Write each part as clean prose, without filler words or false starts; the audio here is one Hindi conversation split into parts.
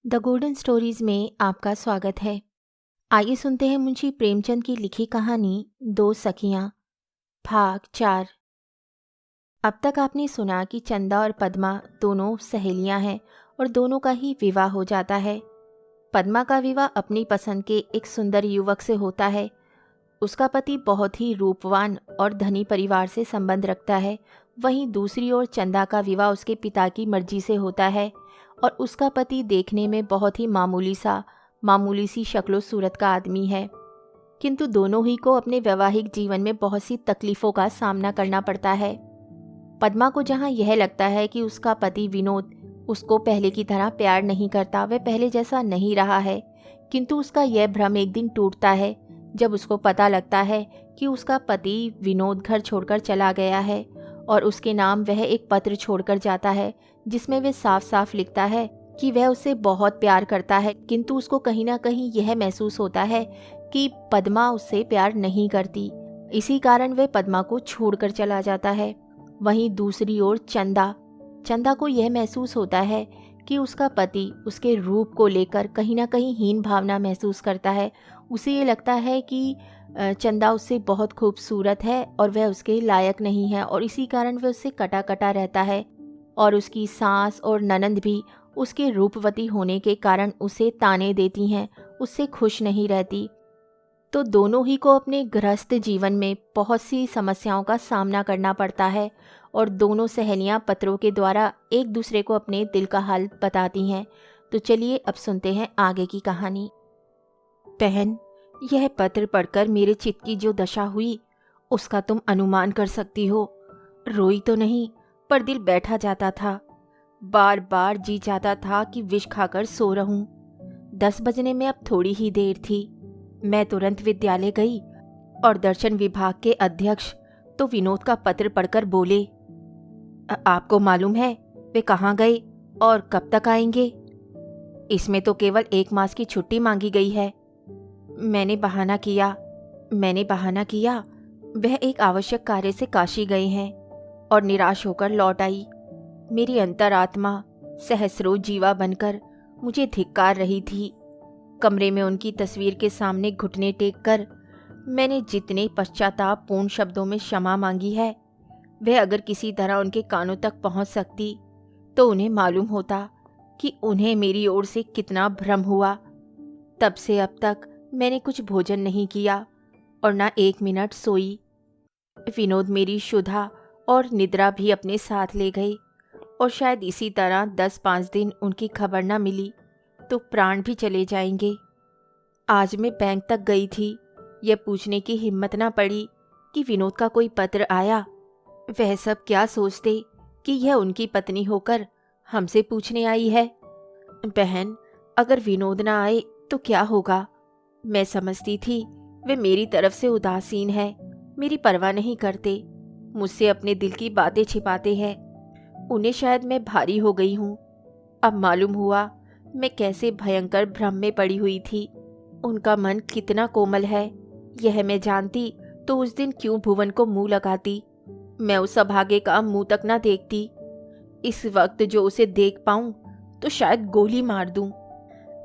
द गोल्डन स्टोरीज में आपका स्वागत है। आइए सुनते हैं मुंशी प्रेमचंद की लिखी कहानी दो सखियां, भाग 4। अब तक आपने सुना कि चंदा और पद्मा दोनों सहेलियां हैं और दोनों का ही विवाह हो जाता है। पद्मा का विवाह अपनी पसंद के एक सुंदर युवक से होता है। उसका पति बहुत ही रूपवान और धनी परिवार से संबंध रखता है। वहीं दूसरी ओर चंदा का विवाह उसके पिता की मर्जी से होता है और उसका पति देखने में बहुत ही मामूली सी शक्लो सूरत का आदमी है। किंतु दोनों ही को अपने वैवाहिक जीवन में बहुत सी तकलीफ़ों का सामना करना पड़ता है। पद्मा को जहाँ यह लगता है कि उसका पति विनोद उसको पहले की तरह प्यार नहीं करता, वह पहले जैसा नहीं रहा है, किंतु उसका यह भ्रम एक दिन टूटता है जब उसको पता लगता है कि उसका पति विनोद घर छोड़कर चला गया है और उसके नाम वह एक पत्र छोड़कर जाता है जिसमें वह साफ साफ लिखता है कि वह उसे बहुत प्यार करता है, किंतु उसको कहीं ना कहीं यह महसूस होता है कि पद्मा उससे प्यार नहीं करती। इसी कारण वह पद्मा को छोड़कर चला जाता है। वहीं दूसरी ओर चंदा को यह महसूस होता है कि उसका पति उसके रूप को लेकर कहीं ना कहीं हीन भावना महसूस करता है। उसे ये लगता है कि चंदा उससे बहुत खूबसूरत है और वह उसके लायक नहीं है और इसी कारण वह उससे कटा कटा रहता है। और उसकी सास और ननंद भी उसके रूपवती होने के कारण उसे ताने देती हैं, उससे खुश नहीं रहती। तो दोनों ही को अपने गृहस्थ जीवन में बहुत सी समस्याओं का सामना करना पड़ता है और दोनों सहेलियां पत्रों के द्वारा एक दूसरे को अपने दिल का हाल बताती हैं। तो चलिए अब सुनते हैं आगे की कहानी। बहन, यह पत्र पढ़कर मेरे चित्त की जो दशा हुई उसका तुम अनुमान कर सकती हो। रोई तो नहीं, पर दिल बैठा जाता था। बार बार जी चाहता था कि विष खाकर सो रहूं। 10 बजने में अब थोड़ी ही देर थी। मैं तुरंत विद्यालय गई और दर्शन विभाग के अध्यक्ष तो विनोद का पत्र पढ़कर बोले, आपको मालूम है वे कहाँ गए और कब तक आएंगे? इसमें तो केवल 1 मास की छुट्टी मांगी गई है। मैंने बहाना किया वह एक आवश्यक कार्य से काशी गए हैं और निराश होकर लौट आई। मेरी अंतरात्मा सहस्रों जीवा बनकर मुझे धिक्कार रही थी। कमरे में उनकी तस्वीर के सामने घुटने टेक कर मैंने जितने पश्चातापपूर्ण शब्दों में क्षमा मांगी है, वह अगर किसी तरह उनके कानों तक पहुंच सकती तो उन्हें मालूम होता कि उन्हें मेरी ओर से कितना भ्रम हुआ। तब से अब तक मैंने कुछ भोजन नहीं किया और ना 1 मिनट सोई। विनोद मेरी क्षुधा और निद्रा भी अपने साथ ले गई और शायद इसी तरह 10-5 दिन उनकी खबर न मिली तो प्राण भी चले जाएंगे। आज मैं बैंक तक गई थी, यह पूछने की हिम्मत ना पड़ी कि विनोद का कोई पत्र आया। वह सब क्या सोचते कि यह उनकी पत्नी होकर हमसे पूछने आई है। बहन, अगर विनोद ना आए तो क्या होगा? मैं समझती थी वे मेरी तरफ से उदासीन है, मेरी परवाह नहीं करते, मुझसे अपने दिल की बातें छिपाते हैं। उन्हें शायद मैं भारी हो गई हूँ। अब मालूम हुआ मैं कैसे भयंकर भ्रम में पड़ी हुई थी। उनका मन कितना कोमल है, यह मैं जानती तो उस दिन क्यों भुवन को मुंह लगाती। मैं उस अभागे का मुंह तक ना देखती। इस वक्त जो उसे देख पाऊं तो शायद गोली मार दूं।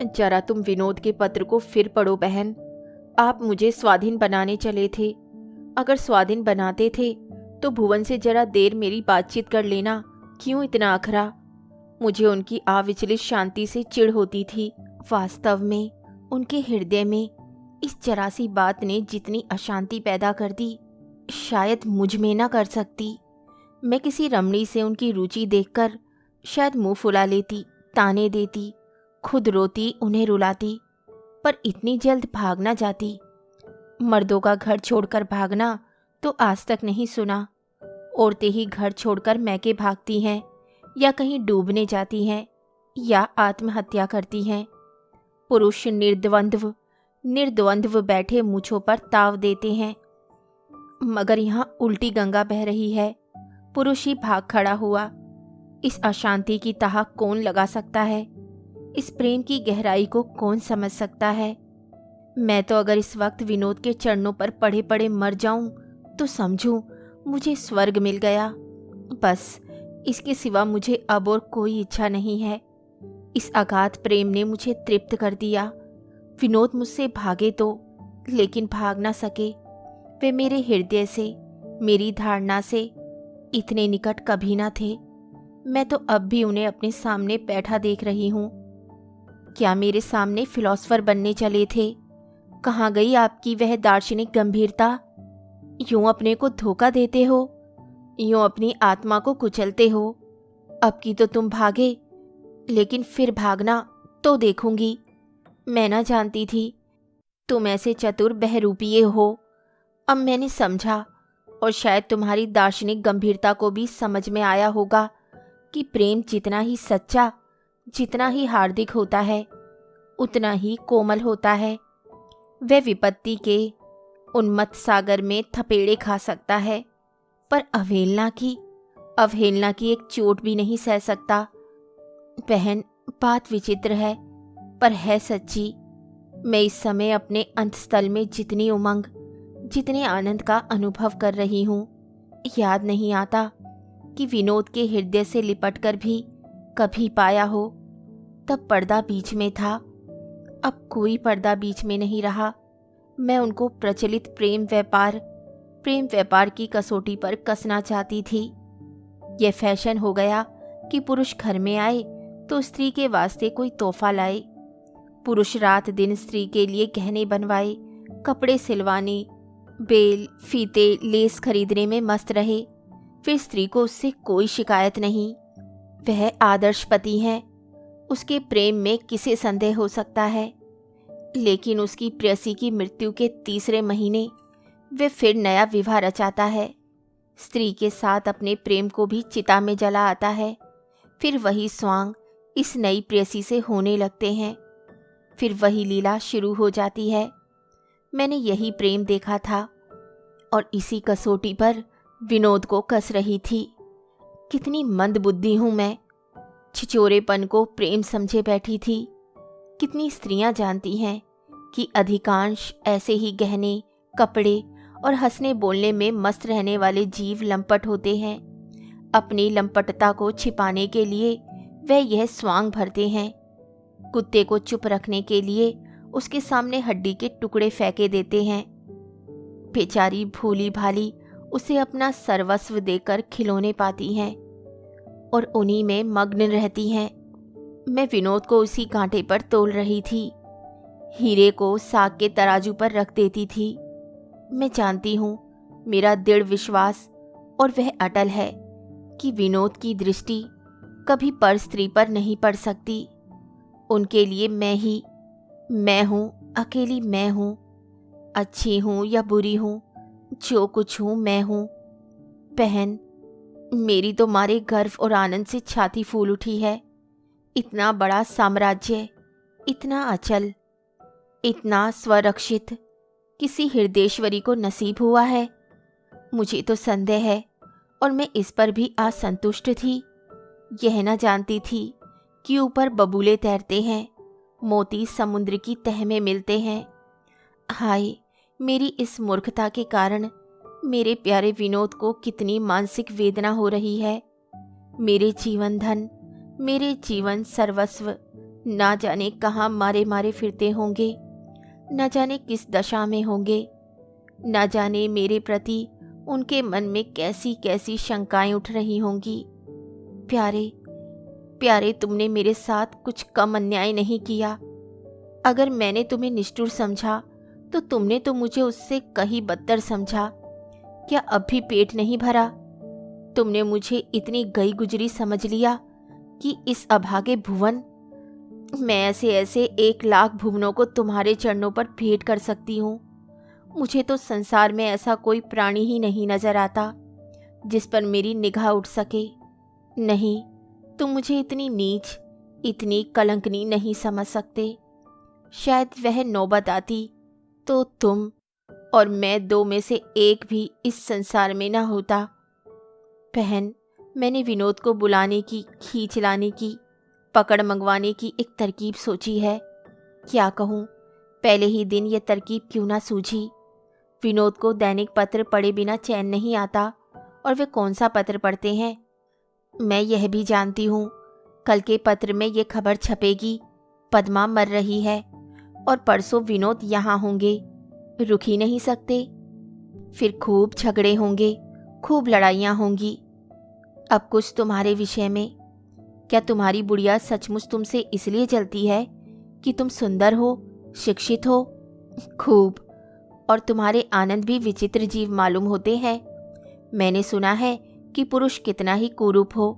जरा तुम विनोद के पत्र को फिर पढ़ो बहन। आप मुझे स्वाधीन बनाने चले थे। अगर स्वाधीन बनाते थे तो भुवन से जरा देर मेरी बातचीत कर लेना। क्यों इतना अखरा? मुझे उनकी अविचलित शांति से चिढ़ होती थी। वास्तव में उनके हृदय में इस जरा सी बात ने जितनी अशांति पैदा कर दी, शायद मुझ में ना कर सकती। मैं किसी रमणी से उनकी रुचि देखकर शायद मुंह फुला लेती, ताने देती, खुद रोती, उन्हें रुलाती, पर इतनी जल्द भाग ना जाती। मर्दों का घर छोड़कर भागना तो आज तक नहीं सुना। औरतें ही घर छोड़कर मैके भागती हैं या कहीं डूबने जाती हैं या आत्महत्या करती हैं। पुरुष निर्द्वंद्व बैठे मूछों पर ताव देते हैं, मगर यहाँ उल्टी गंगा बह रही है। पुरुष ही भाग खड़ा हुआ। इस अशांति की तह कौन लगा सकता है? इस प्रेम की गहराई को कौन समझ सकता है? मैं तो अगर इस वक्त विनोद के चरणों पर पड़े पड़े मर जाऊं तो समझूं मुझे स्वर्ग मिल गया। बस इसके सिवा मुझे अब और कोई इच्छा नहीं है। इस अगाध प्रेम ने मुझे तृप्त कर दिया। विनोद मुझसे भागे तो, लेकिन भाग ना सके। वे मेरे हृदय से, मेरी धारणा से इतने निकट कभी ना थे। मैं तो अब भी उन्हें अपने सामने बैठा देख रही हूँ। क्या मेरे सामने फिलॉसफर बनने चले थे? कहाँ गई आपकी वह दार्शनिक गंभीरता? यूं अपने को धोखा देते हो, यूं अपनी आत्मा को कुचलते हो। अब की तो तुम भागे, लेकिन फिर भागना तो देखूंगी। मैं ना जानती थी तुम ऐसे चतुर बहरूपीय हो। अब मैंने समझा, और शायद तुम्हारी दार्शनिक गंभीरता को भी समझ में आया होगा कि प्रेम जितना ही सच्चा, जितना ही हार्दिक होता है, उतना ही कोमल होता है। वह विपत्ति के उन्मत्त सागर में थपेड़े खा सकता है, पर अवहेलना की एक चोट भी नहीं सह सकता। बहन, बात विचित्र है, पर है सच्ची। मैं इस समय अपने अंतस्थल में जितनी उमंग, जितने आनंद का अनुभव कर रही हूँ, याद नहीं आता कि विनोद के हृदय से लिपटकर भी कभी पाया हो। तब पर्दा बीच में था, अब कोई पर्दा बीच में नहीं रहा। मैं उनको प्रचलित प्रेम व्यापार की कसौटी पर कसना चाहती थी। यह फैशन हो गया कि पुरुष घर में आए तो स्त्री के वास्ते कोई तोहफा लाए। पुरुष रात दिन स्त्री के लिए गहने बनवाए, कपड़े सिलवाने, बेल, फीते, लेस खरीदने में मस्त रहे। फिर स्त्री को उससे कोई शिकायत नहीं। वह आदर्श पति है, उसके प्रेम में किसे संदेह हो सकता है। लेकिन उसकी प्रेयसी की मृत्यु के तीसरे महीने वे फिर नया विवाह रचाता है। स्त्री के साथ अपने प्रेम को भी चिता में जला आता है। फिर वही स्वांग इस नई प्रेयसी से होने लगते हैं। फिर वही लीला शुरू हो जाती है। मैंने यही प्रेम देखा था, और इसी कसौटी पर विनोद को कस रही थी। कितनी मंद बुद्धि हूँ मैं, छिचोरेपन को प्रेम समझे बैठी थी। कितनी स्त्रियां जानती हैं कि अधिकांश ऐसे ही गहने, कपड़े और हंसने बोलने में मस्त रहने वाले जीव लंपट होते हैं। अपनी लंपटता को छिपाने के लिए वह यह स्वांग भरते हैं। कुत्ते को चुप रखने के लिए उसके सामने हड्डी के टुकड़े फेंके देते हैं। बेचारी भोली भाली उसे अपना सर्वस्व देकर खिलौने पाती हैं और उन्हीं में मग्न रहती हैं। मैं विनोद को उसी कांटे पर तोल रही थी, हीरे को साग के तराजू पर रख देती थी। मैं जानती हूँ, मेरा दृढ़ विश्वास और वह अटल है कि विनोद की दृष्टि कभी पर स्त्री पर नहीं पड़ सकती। उनके लिए मैं हूँ, अकेली मैं हूँ। अच्छी हूँ या बुरी हूँ, जो कुछ हूँ मैं हूँ। बहन, मेरी तो मारे गर्व और आनंद से छाती फूल उठी है। इतना बड़ा साम्राज्य, इतना अचल, इतना स्वरक्षित किसी हृदयेश्वरी को नसीब हुआ है। मुझे तो संदेह है, और मैं इस पर भी असंतुष्ट थी। यह न जानती थी कि ऊपर बबूले तैरते हैं, मोती समुद्र की तह में मिलते हैं। हाय, मेरी इस मूर्खता के कारण मेरे प्यारे विनोद को कितनी मानसिक वेदना हो रही है। मेरे जीवन धन, मेरे जीवन सर्वस्व ना जाने कहाँ मारे मारे फिरते होंगे, न जाने किस दशा में होंगे। न जाने मेरे प्रति उनके मन में कैसी कैसी शंकाएं उठ रही होंगी। प्यारे प्यारे, तुमने मेरे साथ कुछ कम अन्याय नहीं किया। अगर मैंने तुम्हें निष्ठुर समझा तो तुमने तो मुझे उससे कहीं बदतर समझा। क्या अब भी पेट नहीं भरा? तुमने मुझे इतनी गई गुजरी समझ लिया कि इस अभागे भुवन, मैं ऐसे ऐसे 1,00,000 भुवनों को तुम्हारे चरणों पर भेंट कर सकती हूँ। मुझे तो संसार में ऐसा कोई प्राणी ही नहीं नजर आता जिस पर मेरी निगाह उठ सके। नहीं, तुम मुझे इतनी नीच, इतनी कलंकनी नहीं समझ सकते। शायद वह नौबत आती तो तुम और मैं दो में से एक भी इस संसार में न होता। बहन, मैंने विनोद को बुलाने की, खींच लाने की, पकड़ मंगवाने की एक तरकीब सोची है। क्या कहूँ, पहले ही दिन यह तरकीब क्यों ना सूझी। विनोद को दैनिक पत्र पढ़े बिना चैन नहीं आता, और वे कौन सा पत्र पढ़ते हैं। मैं यह भी जानती हूँ कल के पत्र में ये खबर छपेगी, पद्मा मर रही है और परसों विनोद यहाँ होंगे। रुक ही नहीं सकते। फिर खूब झगड़े होंगे, खूब लड़ाइयाँ होंगी। अब कुछ तुम्हारे विषय में। क्या तुम्हारी बुढ़िया सचमुच तुमसे इसलिए जलती है कि तुम सुंदर हो, शिक्षित हो? खूब। और तुम्हारे आनंद भी विचित्र जीव मालूम होते हैं। मैंने सुना है कि पुरुष कितना ही कुरूप हो,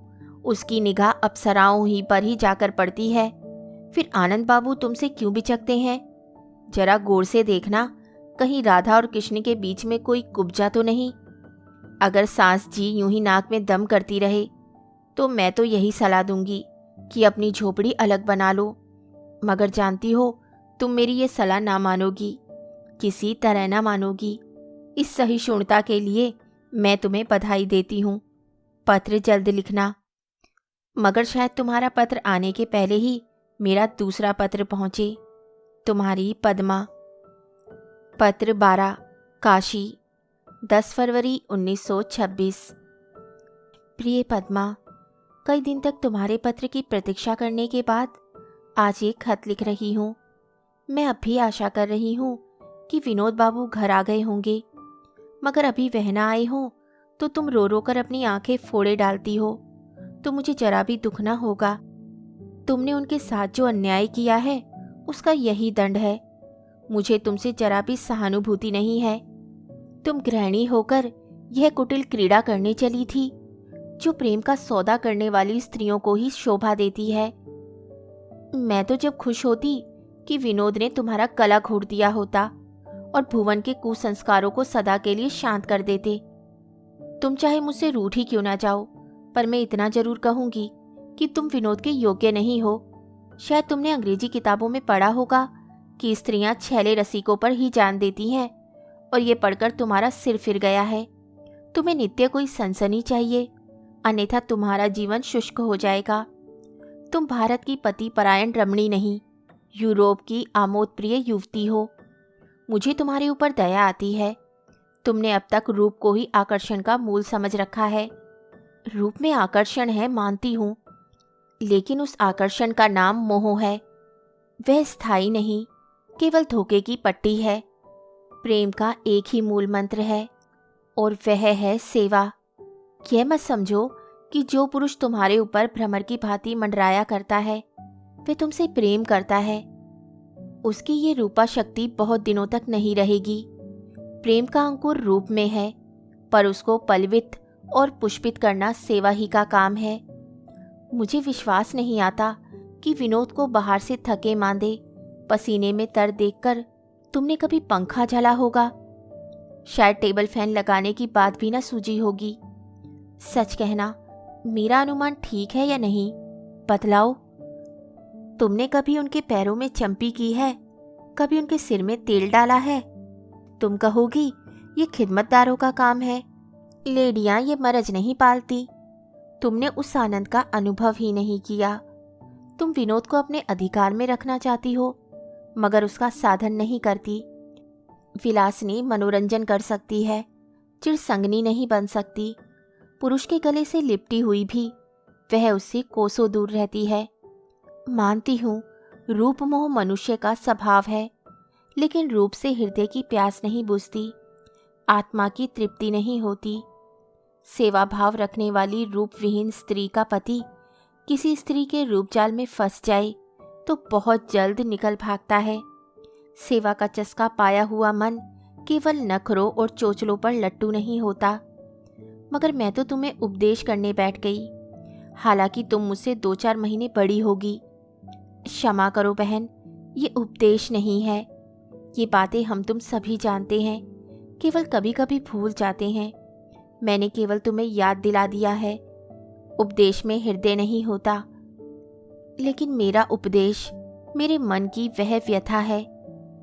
उसकी निगाह अप्सराओं ही पर ही जाकर पड़ती है। फिर आनंद बाबू तुमसे क्यों बिचकते हैं? जरा गौर से देखना, कहीं राधा और कृष्ण के बीच में कोई कुब्जा तो नहीं। अगर सास जी यूं ही नाक में दम करती रहे तो मैं तो यही सलाह दूंगी कि अपनी झोपड़ी अलग बना लो। मगर जानती हो, तुम मेरी ये सलाह ना मानोगी, किसी तरह ना मानोगी। इस सहिष्णुता के लिए मैं तुम्हें बधाई देती हूँ। पत्र जल्द लिखना। मगर शायद तुम्हारा पत्र आने के पहले ही मेरा दूसरा पत्र पहुँचे। तुम्हारी पद्मा। पत्र 12, काशी, 10 फरवरी 1926। प्रिय पद्मा, कई दिन तक तुम्हारे पत्र की प्रतीक्षा करने के बाद आज एक खत लिख रही हूँ। मैं अब भी आशा कर रही हूँ कि विनोद बाबू घर आ गए होंगे, मगर अभी वह ना आए हों तो तुम रो रो कर अपनी आंखें फोड़े डालती हो तो मुझे जरा भी दुख ना होगा। तुमने उनके साथ जो अन्याय किया है उसका यही दंड है। मुझे तुमसे जरा भी सहानुभूति नहीं है। तुम गृहिणी होकर यह कुटिल क्रीड़ा करने चली थी जो प्रेम का सौदा करने वाली स्त्रियों को ही शोभा देती है। मैं तो जब खुश होती कि विनोद ने तुम्हारा गला घोट दिया होता और भुवन के कुसंस्कारों को सदा के लिए शांत कर देते। तुम चाहे मुझसे रूठ ही क्यों ना जाओ, पर मैं इतना जरूर कहूंगी कि तुम विनोद के योग्य नहीं हो। शायद तुमने अंग्रेजी किताबों में पढ़ा होगा कि स्त्रियां छैले रसिकों पर ही जान देती हैं, और ये पढ़कर तुम्हारा सिर फिर गया है। तुम्हें नित्य कोई सनसनी चाहिए, अन्यथा तुम्हारा जीवन शुष्क हो जाएगा। तुम भारत की पति परायण रमणी नहीं, यूरोप की आमोद प्रिय युवती हो। मुझे तुम्हारे ऊपर दया आती है। तुमने अब तक रूप को ही आकर्षण का मूल समझ रखा है। रूप में आकर्षण है, मानती हूँ, लेकिन उस आकर्षण का नाम मोह है। वह स्थायी नहीं, केवल धोखे की पट्टी है। प्रेम का एक ही मूल मंत्र है, और वह है सेवा। यह मत समझो कि जो पुरुष तुम्हारे ऊपर भ्रमर की भांति मंडराया करता है वह तुमसे प्रेम करता है। उसकी ये रूपा शक्ति बहुत दिनों तक नहीं रहेगी। प्रेम का अंकुर रूप में है, पर उसको पल्वित और पुष्पित करना सेवा ही का काम है। मुझे विश्वास नहीं आता कि विनोद को बाहर से थके मांदे पसीने में तर देखकर तुमने कभी पंखा झला होगा। शायद टेबल फैन लगाने की बात भी ना सूझी होगी। सच कहना, मेरा अनुमान ठीक है या नहीं? बतलाओ। तुमने कभी उनके पैरों में चंपी की है? कभी उनके सिर में तेल डाला है? तुम कहोगी ये खिदमतदारों का काम है, लेडियां ये मरज नहीं पालती। तुमने उस आनंद का अनुभव ही नहीं किया। तुम विनोद को अपने अधिकार में रखना चाहती हो, मगर उसका साधन नहीं करती। विलासनी मनोरंजन कर सकती है, चिरसंगनी नहीं बन सकती। पुरुष के गले से लिपटी हुई भी वह उससे कोसों दूर रहती है। मानती हूँ, रूप मोह मनुष्य का स्वभाव है, लेकिन रूप से हृदय की प्यास नहीं बुझती, आत्मा की तृप्ति नहीं होती। सेवा भाव रखने वाली रूप विहीन स्त्री का पति किसी स्त्री के रूप जाल में फंस जाए तो बहुत जल्द निकल भागता है। सेवा का चस्का पाया हुआ मन केवल नखरों और चोचलों पर लट्टू नहीं होता। मगर मैं तो तुम्हें उपदेश करने बैठ गई, हालांकि तुम मुझसे 2-4 महीने बड़ी होगी। क्षमा करो बहन, ये उपदेश नहीं है। ये बातें हम तुम सभी जानते हैं, केवल कभी कभी भूल जाते हैं। मैंने केवल तुम्हें याद दिला दिया है। उपदेश में हृदय नहीं होता, लेकिन मेरा उपदेश मेरे मन की वह व्यथा है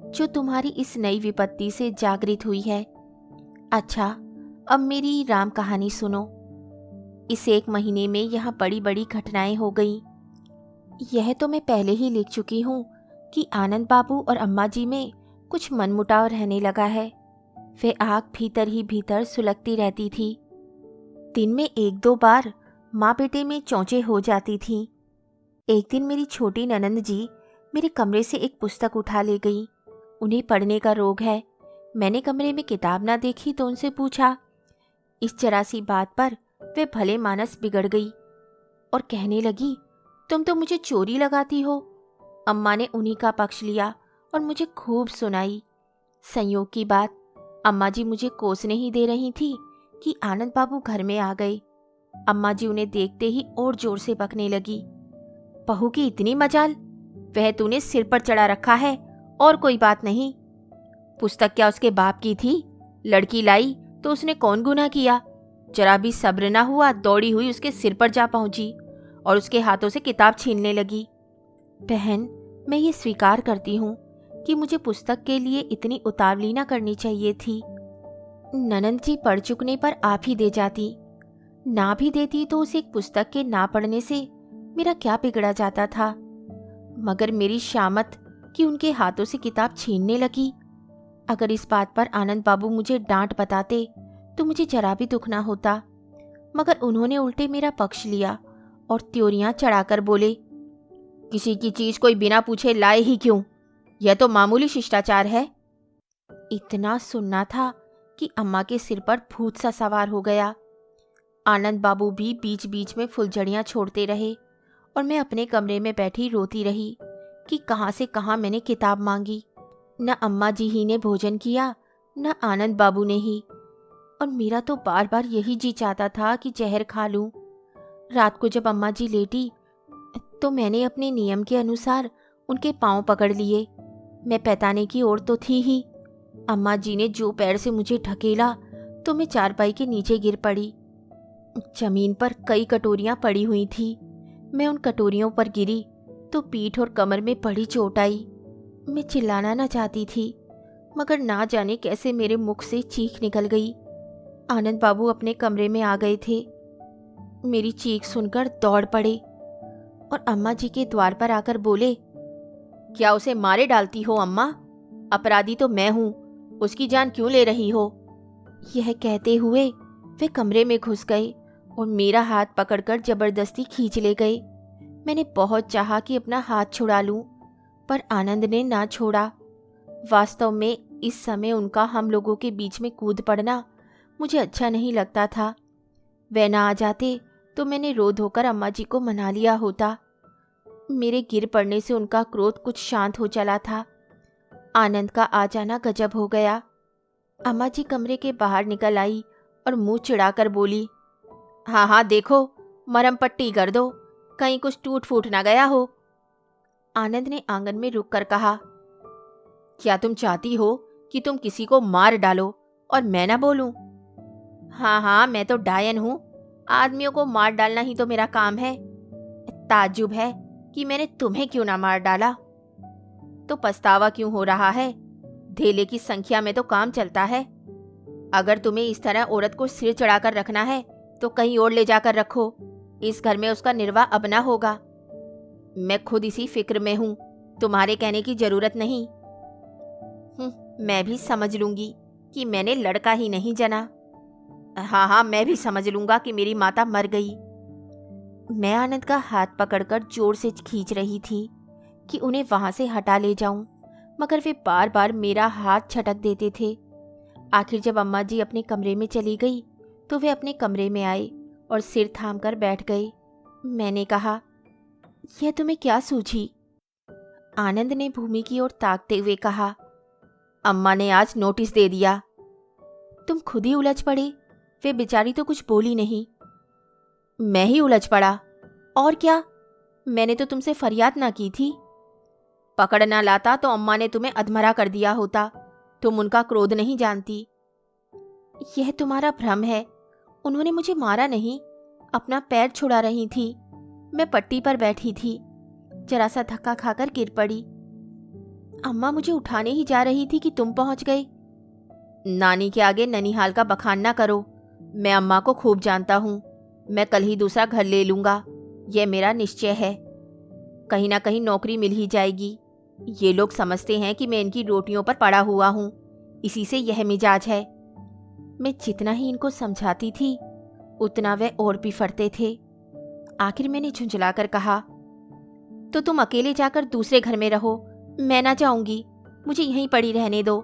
जो तुम्हारी इस नई विपत्ति से जागृत हुई है। अच्छा, अब मेरी राम कहानी सुनो। इस 1 महीने में यहाँ बड़ी बड़ी घटनाएं हो गईं। यह तो मैं पहले ही लिख चुकी हूँ कि आनंद बाबू और अम्मा जी में कुछ मनमुटाव रहने लगा है। वे आग भीतर ही भीतर सुलगती रहती थी। दिन में 1-2 बार माँ बेटे में चौंचे हो जाती थीं। एक दिन मेरी छोटी ननंद जी मेरे कमरे से एक पुस्तक उठा ले गई। उन्हें पढ़ने का रोग है। मैंने कमरे में किताब ना देखी तो उनसे पूछा। इस जरा सी बात पर वे भले मानस बिगड़ गई और कहने लगी, तुम तो मुझे चोरी लगाती हो। अम्मा ने उन्हीं का पक्ष लिया और मुझे खूब सुनाई। संयोग की बात, अम्मा जी मुझे कोसने ही दे रही थी कि आनंद बाबू घर में आ गए। अम्मा जी उन्हें देखते ही और जोर से बकने लगी। बहू की इतनी मजाल, वह तूने सिर पर चढ़ा रखा है और कोई बात नहीं। पुस्तक क्या उसके बाप की थी? लड़की लाई तो उसने कौन गुनाह किया? जरा भी सब्र ना हुआ, दौड़ी हुई उसके सिर पर जा पहुंची और उसके हाथों से किताब छीनने लगी। बहन, मैं ये स्वीकार करती हूँ कि मुझे पुस्तक के लिए इतनी उतावली ना करनी चाहिए थी। ननंद जी पढ़ चुकने पर आप ही दे जाती। ना भी देती तो उस एक पुस्तक के ना पढ़ने से मेरा क्या बिगड़ा जाता था। मगर मेरी शामत कि उनके हाथों से किताब छीनने लगी। अगर इस बात पर आनंद बाबू मुझे डांट बताते तो मुझे जरा भी दुख ना होता, मगर उन्होंने उल्टे मेरा पक्ष लिया और त्योरियां चढ़ाकर बोले, किसी की चीज कोई बिना पूछे लाए ही क्यों? यह तो मामूली शिष्टाचार है। इतना सुनना था कि अम्मा के सिर पर भूत सा सवार हो गया। आनंद बाबू भी बीच बीच में फुलझड़ियां छोड़ते रहे और मैं अपने कमरे में बैठी रोती रही कि कहाँ से कहाँ मैंने किताब मांगी। न अम्मा जी ही ने भोजन किया, न आनंद बाबू ने ही। और मेरा तो बार बार यही जी चाहता था कि जहर खा लूं। रात को जब अम्मा जी लेटी तो मैंने अपने नियम के अनुसार उनके पांव पकड़ लिए। मैं पैताने की ओर तो थी ही। अम्मा जी ने जो पैर से मुझे ढकेला तो मैं चारपाई के नीचे गिर पड़ी। जमीन पर कई कटोरियां पड़ी हुई थी। मैं उन कटोरियों पर गिरी तो पीठ और कमर में बड़ी चोट आई। मैं चिल्लाना ना चाहती थी, मगर ना जाने कैसे मेरे मुख से चीख निकल गई। आनंद बाबू अपने कमरे में आ गए थे। मेरी चीख सुनकर दौड़ पड़े और अम्मा जी के द्वार पर आकर बोले, क्या उसे मारे डालती हो अम्मा? अपराधी तो मैं हूं, उसकी जान क्यों ले रही हो? यह कहते हुए वे कमरे में घुस गए और मेरा हाथ पकड़कर जबरदस्ती खींच ले गए। मैंने बहुत चाहा कि अपना हाथ छुड़ा लूं, पर आनंद ने ना छोड़ा। वास्तव में इस समय उनका हम लोगों के बीच में कूद पड़ना मुझे अच्छा नहीं लगता था। वे ना आ जाते तो मैंने रो धोकर अम्मा जी को मना लिया होता। मेरे गिर पड़ने से उनका क्रोध कुछ शांत हो चला था। आनंद का आ जाना गजब हो गया। अम्मा जी कमरे के बाहर निकल आई और मुंह चिढ़ाकर बोली, हाँ हाँ देखो, मरहम पट्टी कर दो, कहीं कुछ टूट फूट ना गया हो। आनंद ने आंगन में रुककर कहा, क्या तुम चाहती हो कि तुम किसी को मार डालो और मैं ना बोलूं? हाँ हाँ, मैं तो डायन हूं। आदमियों को मार डालना ही तो मेरा काम है। ताज्जुब है कि मैंने तुम्हें क्यों ना मार डाला। तो पछतावा क्यों हो रहा है? धेले की संख्या में तो काम चलता है। अगर तुम्हें इस तरह औरत को सिर चढ़ाकर रखना है तो कहीं और ले जाकर रखो। इस घर में उसका निर्वाह अब ना होगा। मैं खुद इसी फिक्र में हूं, तुम्हारे कहने की जरूरत नहीं। मैं भी समझ लूंगी कि मैंने लड़का ही नहीं जना। हाँ हाँ, मैं भी समझ लूंगा कि मेरी माता मर गई। मैं आनंद का हाथ पकड़कर जोर से खींच रही थी कि उन्हें वहां से हटा ले जाऊं, मगर वे बार बार मेरा हाथ झटक देते थे। आखिर जब अम्मा जी अपने कमरे में चली गई तो वे अपने कमरे में आए और सिर थाम कर बैठ गए। मैंने कहा, यह तुम्हें क्या सूझी? आनंद ने भूमि की ओर ताकते हुए कहा, अम्मा ने आज नोटिस दे दिया। तुम खुद ही उलझ पड़े, वे बेचारी तो कुछ बोली नहीं। मैं ही उलझ पड़ा, और क्या? मैंने तो तुमसे फरियाद ना की थी। पकड़ ना लाता तो अम्मा ने तुम्हें अधमरा कर दिया होता। तुम उनका क्रोध नहीं जानती। यह तुम्हारा भ्रम है। उन्होंने मुझे मारा नहीं, अपना पैर छुड़ा रही थी। मैं पट्टी पर बैठी थी, जरा सा धक्का खाकर गिर पड़ी। अम्मा मुझे उठाने ही जा रही थी कि तुम पहुंच गए। नानी के आगे ननिहाल का बखान ना करो। मैं अम्मा को खूब जानता हूं। मैं कल ही दूसरा घर ले लूंगा, यह मेरा निश्चय है। कहीं ना कहीं नौकरी मिल ही जाएगी। ये लोग समझते हैं कि मैं इनकी रोटियों पर पड़ा हुआ हूं, इसी से यह मिजाज है। मैं जितना ही इनको समझाती थी उतना वे और भी फरते थे। आखिर मैंने झुंझलाकर कहा, तो तुम अकेले जाकर दूसरे घर में रहो, मैं ना जाऊंगी, मुझे यहीं पड़ी रहने दो।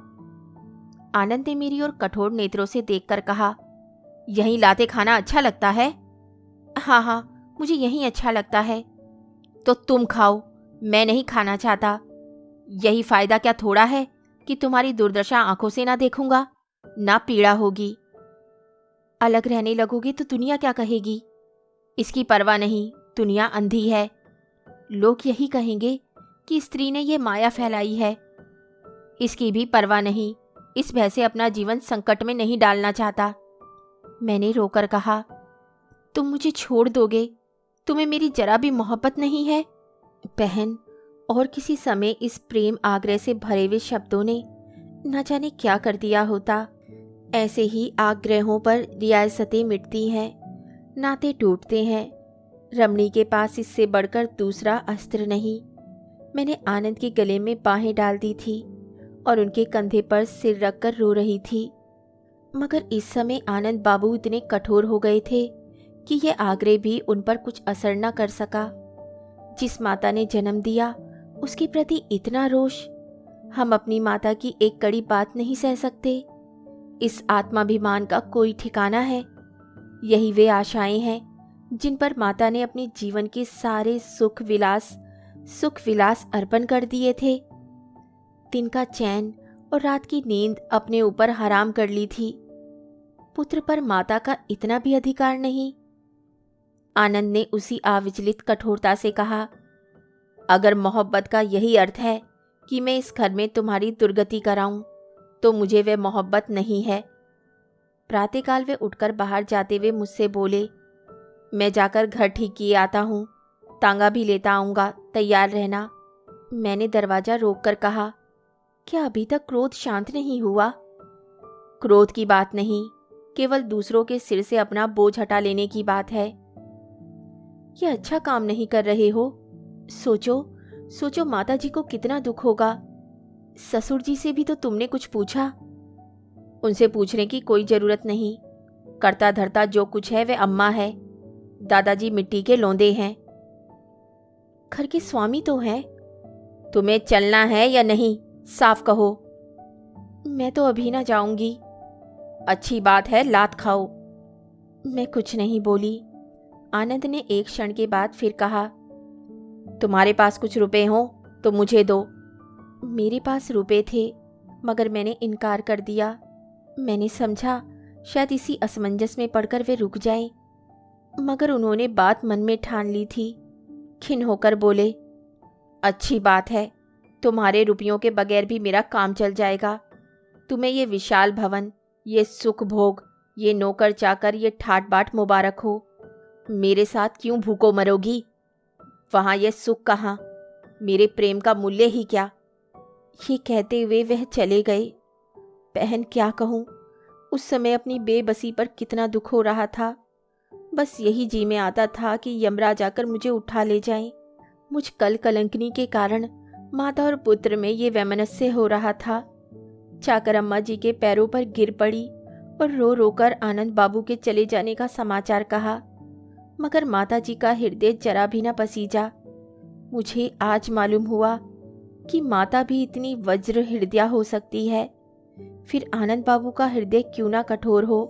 आनंद ने मेरी ओर कठोर नेत्रों से देखकर कहा, यहीं लाते खाना अच्छा लगता है? हाँ हाँ, मुझे यहीं अच्छा लगता है। तो तुम खाओ, मैं नहीं खाना चाहता। यही फायदा क्या थोड़ा है कि तुम्हारी दुर्दशा आंखों से ना देखूंगा, ना पीड़ा होगी। अलग रहने लगोगे तो दुनिया क्या कहेगी? इसकी परवाह नहीं, दुनिया अंधी है। लोग यही कहेंगे कि स्त्री ने ये माया फैलाई है। इसकी भी परवाह नहीं, इस भय से अपना जीवन संकट में नहीं डालना चाहता। मैंने रोकर कहा, तुम मुझे छोड़ दोगे? तुम्हें मेरी जरा भी मोहब्बत नहीं है? बहन, और किसी समय इस प्रेम आग्रह से भरे हुए शब्दों ने न जाने क्या कर दिया होता। ऐसे ही आग्रहों पर रियासतें मिटती हैं, नाते टूटते हैं। रमणी के पास इससे बढ़कर दूसरा अस्त्र नहीं। मैंने आनंद के गले में बाहें डाल दी थी और उनके कंधे पर सिर रखकर रो रही थी। मगर इस समय आनंद बाबू इतने कठोर हो गए थे कि ये आग्रह भी उन पर कुछ असर न कर सका। जिस माता ने जन्म दिया उसके प्रति इतना रोष, हम अपनी माता की एक कड़ी बात नहीं सह सकते। इस आत्माभिमान का कोई ठिकाना है? यही वे आशाएं हैं जिन पर माता ने अपने जीवन के सारे सुख विलास अर्पण कर दिए थे। दिन का चैन और रात की नींद अपने ऊपर हराम कर ली थी। पुत्र पर माता का इतना भी अधिकार नहीं। आनंद ने उसी अविचलित कठोरता से कहा, अगर मोहब्बत का यही अर्थ है कि मैं इस घर में तुम्हारी दुर्गति कराऊं, तो मुझे वह मोहब्बत नहीं है। प्रातःकाल वे उठकर बाहर जाते हुए मुझसे बोले, मैं जाकर घर ठीक किए आता हूँ, तांगा भी लेता आऊँगा, तैयार रहना। मैंने दरवाजा रोककर कहा, क्या अभी तक क्रोध शांत नहीं हुआ? क्रोध की बात नहीं, केवल दूसरों के सिर से अपना बोझ हटा लेने की बात है। यह अच्छा काम नहीं कर रहे हो। सोचो माता जी को कितना दुख होगा। ससुर जी से भी तो तुमने कुछ पूछा? उनसे पूछने की कोई जरूरत नहीं। करता धरता जो कुछ है वह अम्मा है। दादाजी मिट्टी के लौंदे हैं। घर के स्वामी तो हैं। तुम्हें चलना है या नहीं, साफ कहो। मैं तो अभी ना जाऊंगी। अच्छी बात है, लात खाओ। मैं कुछ नहीं बोली। आनंद ने एक क्षण के बाद फिर कहा, तुम्हारे पास कुछ रुपए हो तो मुझे दो। मेरे पास रुपए थे, मगर मैंने इनकार कर दिया। मैंने समझा शायद इसी असमंजस में पड़कर वे रुक जाएं, मगर उन्होंने बात मन में ठान ली थी। खिन्न होकर बोले, अच्छी बात है, तुम्हारे रुपयों के बगैर भी मेरा काम चल जाएगा। तुम्हें ये विशाल भवन, ये सुख भोग, ये नौकर चाकर, ये ठाट बाट मुबारक हो। मेरे साथ क्यों भूखो मरोगी? वहाँ ये सुख कहाँ, मेरे प्रेम का मूल्य ही क्या? ये कहते हुए वह चले गए। बहन, क्या कहूँ, उस समय अपनी बेबसी पर कितना दुख हो रहा था। बस यही जी में आता था कि यमराज आकर मुझे उठा ले जाएं। मुझ कल कलंकनी के कारण माता और पुत्र में ये वैमनस्य हो रहा था। चाकर अम्मा जी के पैरों पर गिर पड़ी और रो रोकर आनंद बाबू के चले जाने का समाचार कहा, मगर माता जी का हृदय जरा भी न पसीजा। मुझे आज मालूम हुआ कि माता भी इतनी वज्र हृदय हो सकती है। फिर आनंद बाबू का हृदय क्यों ना कठोर हो?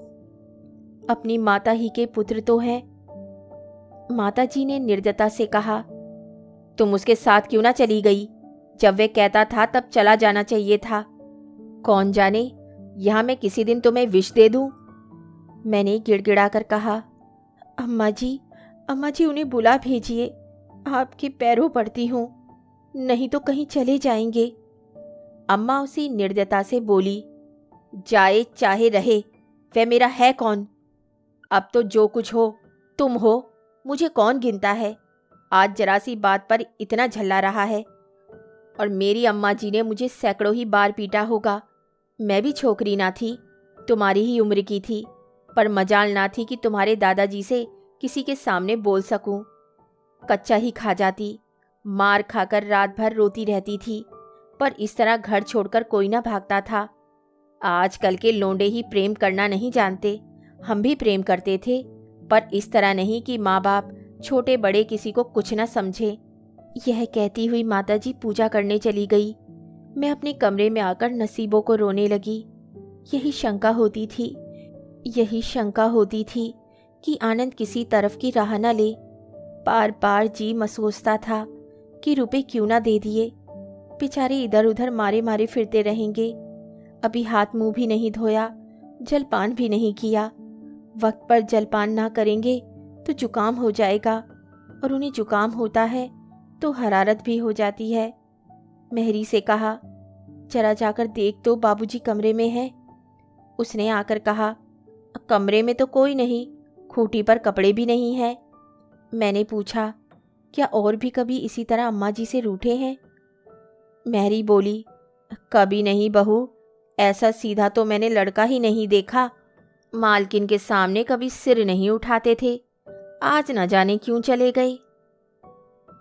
अपनी माता ही के पुत्र तो हैं। माता जी ने निर्दयता से कहा, तुम उसके साथ क्यों ना चली गई? जब वे कहता था तब चला जाना चाहिए था। कौन जाने, यहां मैं किसी दिन तुम्हें विष दे दूं। मैंने गिड़गिड़ाकर कहा, अम्मा जी उन्हें बुला भेजिए, आपके पैरों पड़ती हूँ, नहीं तो कहीं चले जाएंगे। अम्मा उसी निर्दयता से बोली, जाए चाहे रहे, वह मेरा है कौन? अब तो जो कुछ हो तुम हो, मुझे कौन गिनता है? आज जरा सी बात पर इतना झल्ला रहा है। और मेरी अम्मा जी ने मुझे सैकड़ों ही बार पीटा होगा। मैं भी छोकरी ना थी, तुम्हारी ही उम्र की थी, पर मजाल ना थी कि तुम्हारे दादाजी से किसी के सामने बोल सकूं। कच्चा ही खा जाती, मार खाकर रात भर रोती रहती थी, पर इस तरह घर छोड़कर कोई ना भागता था। आजकल के लोंडे ही प्रेम करना नहीं जानते। हम भी प्रेम करते थे, पर इस तरह नहीं कि माँ बाप छोटे बड़े किसी को कुछ ना समझे। यह कहती हुई माताजी पूजा करने चली गई। मैं अपने कमरे में आकर नसीबों को रोने लगी। यही शंका होती थी कि आनंद किसी तरफ की राह न ले। बार बार जी मसोसता था कि रुपए क्यों ना दे दिए। बेचारे इधर उधर मारे मारे फिरते रहेंगे। अभी हाथ मुंह भी नहीं धोया, जलपान भी नहीं किया। वक्त पर जलपान ना करेंगे तो जुकाम हो जाएगा, और उन्हें जुकाम होता है तो हरारत भी हो जाती है। मेहरी से कहा, जरा जाकर देख तो बाबूजी कमरे में है। उसने आकर कहा, कमरे में तो कोई नहीं, खूंटी पर कपड़े भी नहीं है। मैंने पूछा, क्या और भी कभी इसी तरह अम्मा जी से रूठे हैं? मेहरी बोली, कभी नहीं बहू, ऐसा सीधा तो मैंने लड़का ही नहीं देखा। मालकिन के सामने कभी सिर नहीं उठाते थे, आज न जाने क्यों चले गए।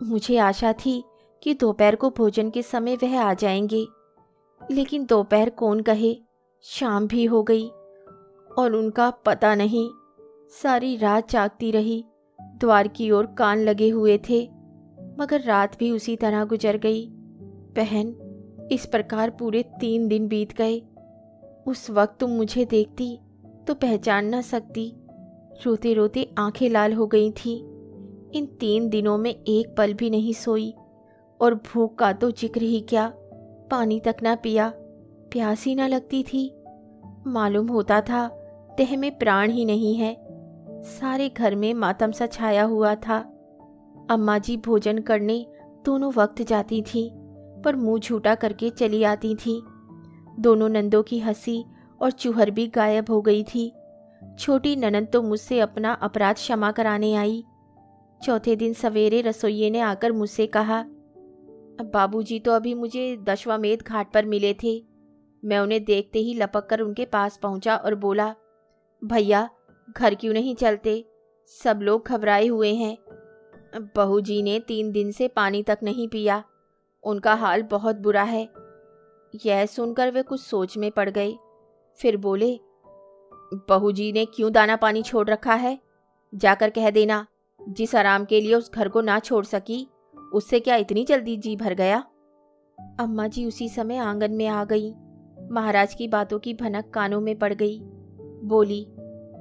मुझे आशा थी कि दोपहर को भोजन के समय वह आ जाएंगे, लेकिन दोपहर कौन कहे, शाम भी हो गई और उनका पता नहीं। सारी रात जागती रही, द्वार की ओर कान लगे हुए थे, मगर रात भी उसी तरह गुजर गई। बहन, इस प्रकार पूरे 3 दिन बीत गए। उस वक्त तुम मुझे देखती तो पहचान न सकती। रोते रोते आंखें लाल हो गई थी। इन 3 दिनों में एक पल भी नहीं सोई, और भूख का तो जिक्र ही क्या, पानी तक ना पिया। प्यास ही ना लगती थी। मालूम होता था देह में प्राण ही नहीं है। सारे घर में मातम सा छाया हुआ था। अम्मा जी भोजन करने दोनों वक्त जाती थी, पर मुंह झूठा करके चली आती थी। दोनों नंदों की हंसी और चुहर भी गायब हो गई थी। छोटी ननद तो मुझसे अपना अपराध क्षमा कराने आई। चौथे दिन सवेरे रसोइये ने आकर मुझसे कहा, बाबूजी तो अभी मुझे दशवमेध घाट पर मिले थे। मैं उन्हें देखते ही लपक कर उनके पास पहुंचा और बोला, भैया घर क्यों नहीं चलते? सब लोग घबराए हुए हैं। बहू जी ने 3 दिन से पानी तक नहीं पिया, उनका हाल बहुत बुरा है। यह सुनकर वे कुछ सोच में पड़ गए। फिर बोले, बहू जी ने क्यों दाना पानी छोड़ रखा है? जाकर कह देना, जिस आराम के लिए उस घर को ना छोड़ सकी, उससे क्या इतनी जल्दी जी भर गया? अम्मा जी उसी समय आंगन में आ गई। महाराज की बातों की भनक कानों में पड़ गई। बोली,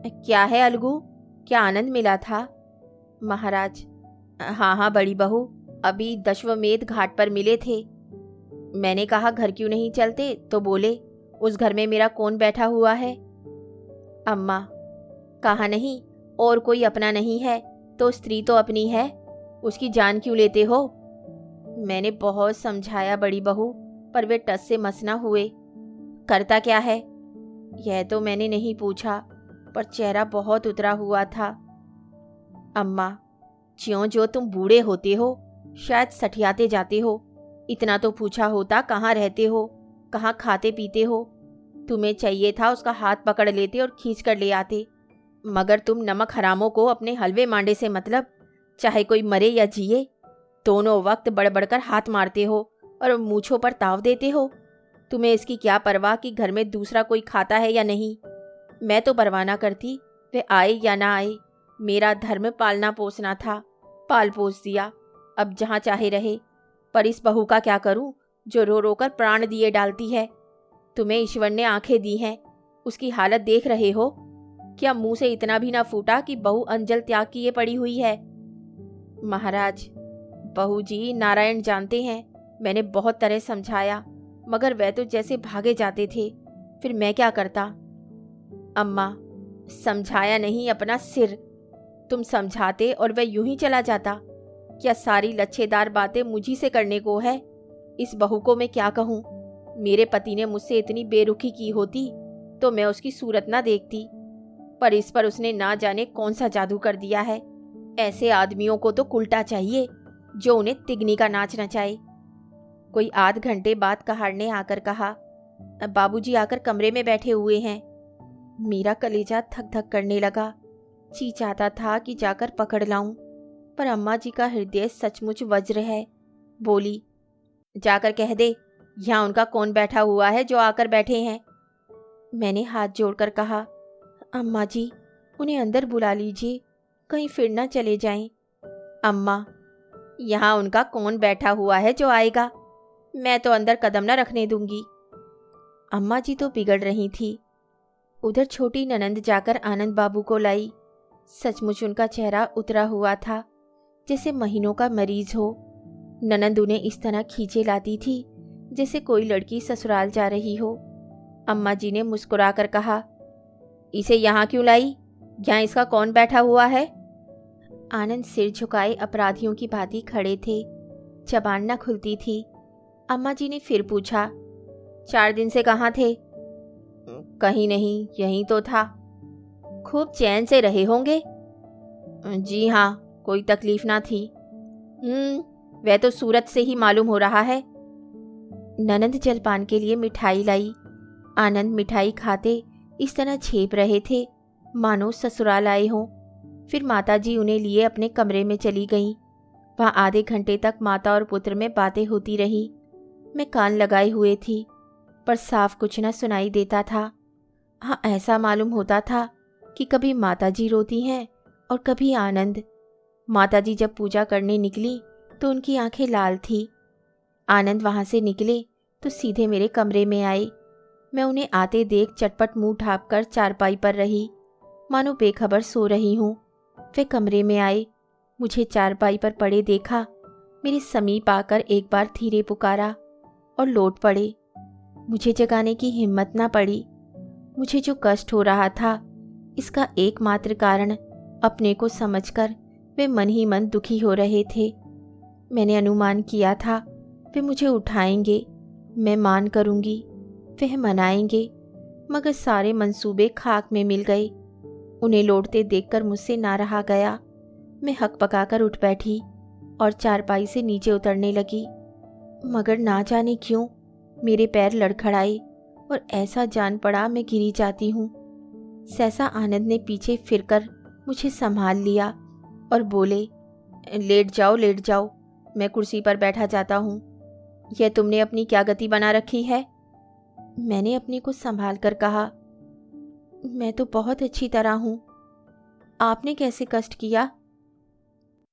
क्या है अलगू, क्या आनंद मिला था? महाराज, हाँ हाँ बड़ी बहू, अभी दशवमेध घाट पर मिले थे। मैंने कहा घर क्यों नहीं चलते, तो बोले, उस घर में मेरा कौन बैठा हुआ है? अम्मा, कहा नहीं, और कोई अपना नहीं है तो स्त्री तो अपनी है, उसकी जान क्यों लेते हो? मैंने बहुत समझाया बड़ी बहू, पर वे टस से मस न हुए। करता क्या है? यह तो मैंने नहीं पूछा, पर चेहरा बहुत उतरा हुआ था। अम्मा, ज्यों जो तुम बूढ़े होते हो, शायद सठियाते जाते हो। इतना तो पूछा होता, कहाँ रहते हो, कहाँ खाते पीते हो। तुम्हें चाहिए था उसका हाथ पकड़ लेते और खींच कर ले आते, मगर तुम नमक हरामों को अपने हलवे मांडे से मतलब, चाहे कोई मरे या जिए, दोनों वक्त बढ़-बढ़कर हाथ मारते हो और मूंछों पर ताव देते हो। तुम्हें इसकी क्या परवाह कि घर में दूसरा कोई खाता है या नहीं? मैं तो परवाह ना करती, वे आए या ना आए। मेरा धर्म पालना पोसना था, पाल पोस दिया, अब जहाँ चाहे रहे। पर इस बहू का क्या करूं, जो रो रो कर प्राण दिए डालती है। तुम्हें ईश्वर ने आंखें दी हैं, उसकी हालत देख रहे हो। क्या मुंह से इतना भी ना फूटा कि बहू अंजल त्याग किए पड़ी हुई है? महाराज, बहू जी नारायण जानते हैं, मैंने बहुत तरह समझाया, मगर वह तो जैसे भागे जाते थे। फिर मैं क्या करता? अम्मा, समझाया नहीं, अपना सिर। तुम समझाते और वह यूं ही चला जाता। क्या सारी लच्छेदार बातें मुझी से करने को है? इस बहू को मैं क्या कहूँ? मेरे पति ने मुझसे इतनी बेरुखी की होती तो मैं उसकी सूरत ना देखती, पर इस पर उसने ना जाने कौन सा जादू कर दिया है। ऐसे आदमियों को तो उल्टा चाहिए, जो उन्हें तिगनी का नाच नचाए। कोई आध घंटे बाद कहार ने आकर कहा, बाबूजी आकर कमरे में बैठे हुए हैं। मेरा कलेजा धक धक करने लगा। जी चाहता था कि जाकर पकड़ लाऊं, पर अम्मा जी का हृदय सचमुच वज्र है। बोली, जाकर कह दे, यहाँ उनका कौन बैठा हुआ है जो आकर बैठे हैं? मैंने हाथ जोड़कर कहा, अम्मा जी, उन्हें अंदर बुला लीजिए, कहीं फिर ना चले जाएं। अम्मा, यहाँ उनका कौन बैठा हुआ है जो आएगा? मैं तो अंदर कदम न रखने दूंगी। अम्मा जी तो बिगड़ रही थी। उधर छोटी ननंद जाकर आनंद बाबू को लाई। सचमुच उनका चेहरा उतरा हुआ था, जैसे महीनों का मरीज हो। ननंद उन्हें इस तरह खींचे लाती थी जैसे कोई लड़की ससुराल जा रही हो। अम्मा जी ने मुस्कुराकर कहा, इसे यहाँ क्यों लाई? यहाँ इसका कौन बैठा हुआ है? आनंद सिर झुकाए अपराधियों की भांति खड़े थे। जबान न खुलती थी। अम्मा जी ने फिर पूछा, 4 दिन से कहाँ थे? कहीं नहीं, यहीं तो था। खूब चैन से रहे होंगे? जी हाँ, कोई तकलीफ ना थी। वह तो सूरत से ही मालूम हो रहा है। ननंद जलपान के लिए मिठाई लाई। आनंद मिठाई खाते इस तरह छेप रहे थे मानो ससुराल आए हों। फिर माताजी उन्हें लिए अपने कमरे में चली गईं। वहाँ आधे घंटे तक माता और पुत्र में बातें होती रही। मैं कान लगाए हुए थी, पर साफ कुछ न सुनाई देता था। हाँ, ऐसा मालूम होता था कि कभी माताजी रोती हैं और कभी आनंद। माताजी जब पूजा करने निकली तो उनकी आंखें लाल थी। आनंद वहाँ से निकले तो सीधे मेरे कमरे में आए। मैं उन्हें आते देख चटपट मुंह ढाँपकर चारपाई पर रही, मानो बेखबर सो रही हूँ। वे कमरे में आए, मुझे चारपाई पर पड़े देखा, मेरे समीप आकर एक बार धीरे पुकारा और लौट पड़े। मुझे जगाने की हिम्मत ना पड़ी। मुझे जो कष्ट हो रहा था, इसका एकमात्र कारण अपने को समझकर वे मन ही मन दुखी हो रहे थे। मैंने अनुमान किया था वे मुझे उठाएंगे, मैं मान करूंगी, वह मनाएंगे, मगर सारे मंसूबे खाक में मिल गए। उन्हें लौटते देखकर मुझसे ना रहा गया। मैं हक पकाकर उठ बैठी और चारपाई से नीचे उतरने लगी, मगर ना जाने क्यों मेरे पैर लड़खड़ाए और ऐसा जान पड़ा मैं गिरी जाती हूँ। सहसा आनंद ने पीछे फिरकर मुझे संभाल लिया और बोले, लेट जाओ लेट जाओ, मैं कुर्सी पर बैठा जाता हूँ। यह तुमने अपनी क्या गति बना रखी है? मैंने अपने को संभाल कर कहा, मैं तो बहुत अच्छी तरह हूँ। आपने कैसे कष्ट किया?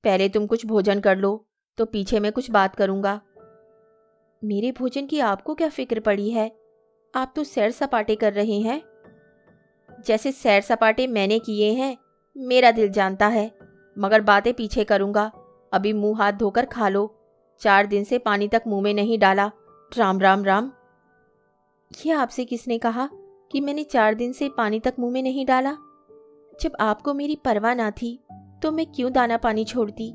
पहले तुम कुछ भोजन कर लो, तो पीछे मैं कुछ बात करूँगा। मेरे भोजन की आपको क्या फिक्र पड़ी है? आप तो सैर सपाटे कर रहे हैं। जैसे सैर सपाटे मैंने किए हैं मेरा दिल जानता है, मगर बातें पीछे करूँगा। अभी मुंह हाथ धोकर खा लो। 4 दिन से पानी तक मुंह में नहीं डाला। राम राम राम। ये आपसे किसने कहा कि मैंने 4 दिन से पानी तक मुंह में नहीं डाला? जब आपको मेरी परवाह ना थी तो मैं क्यों दाना पानी छोड़ती?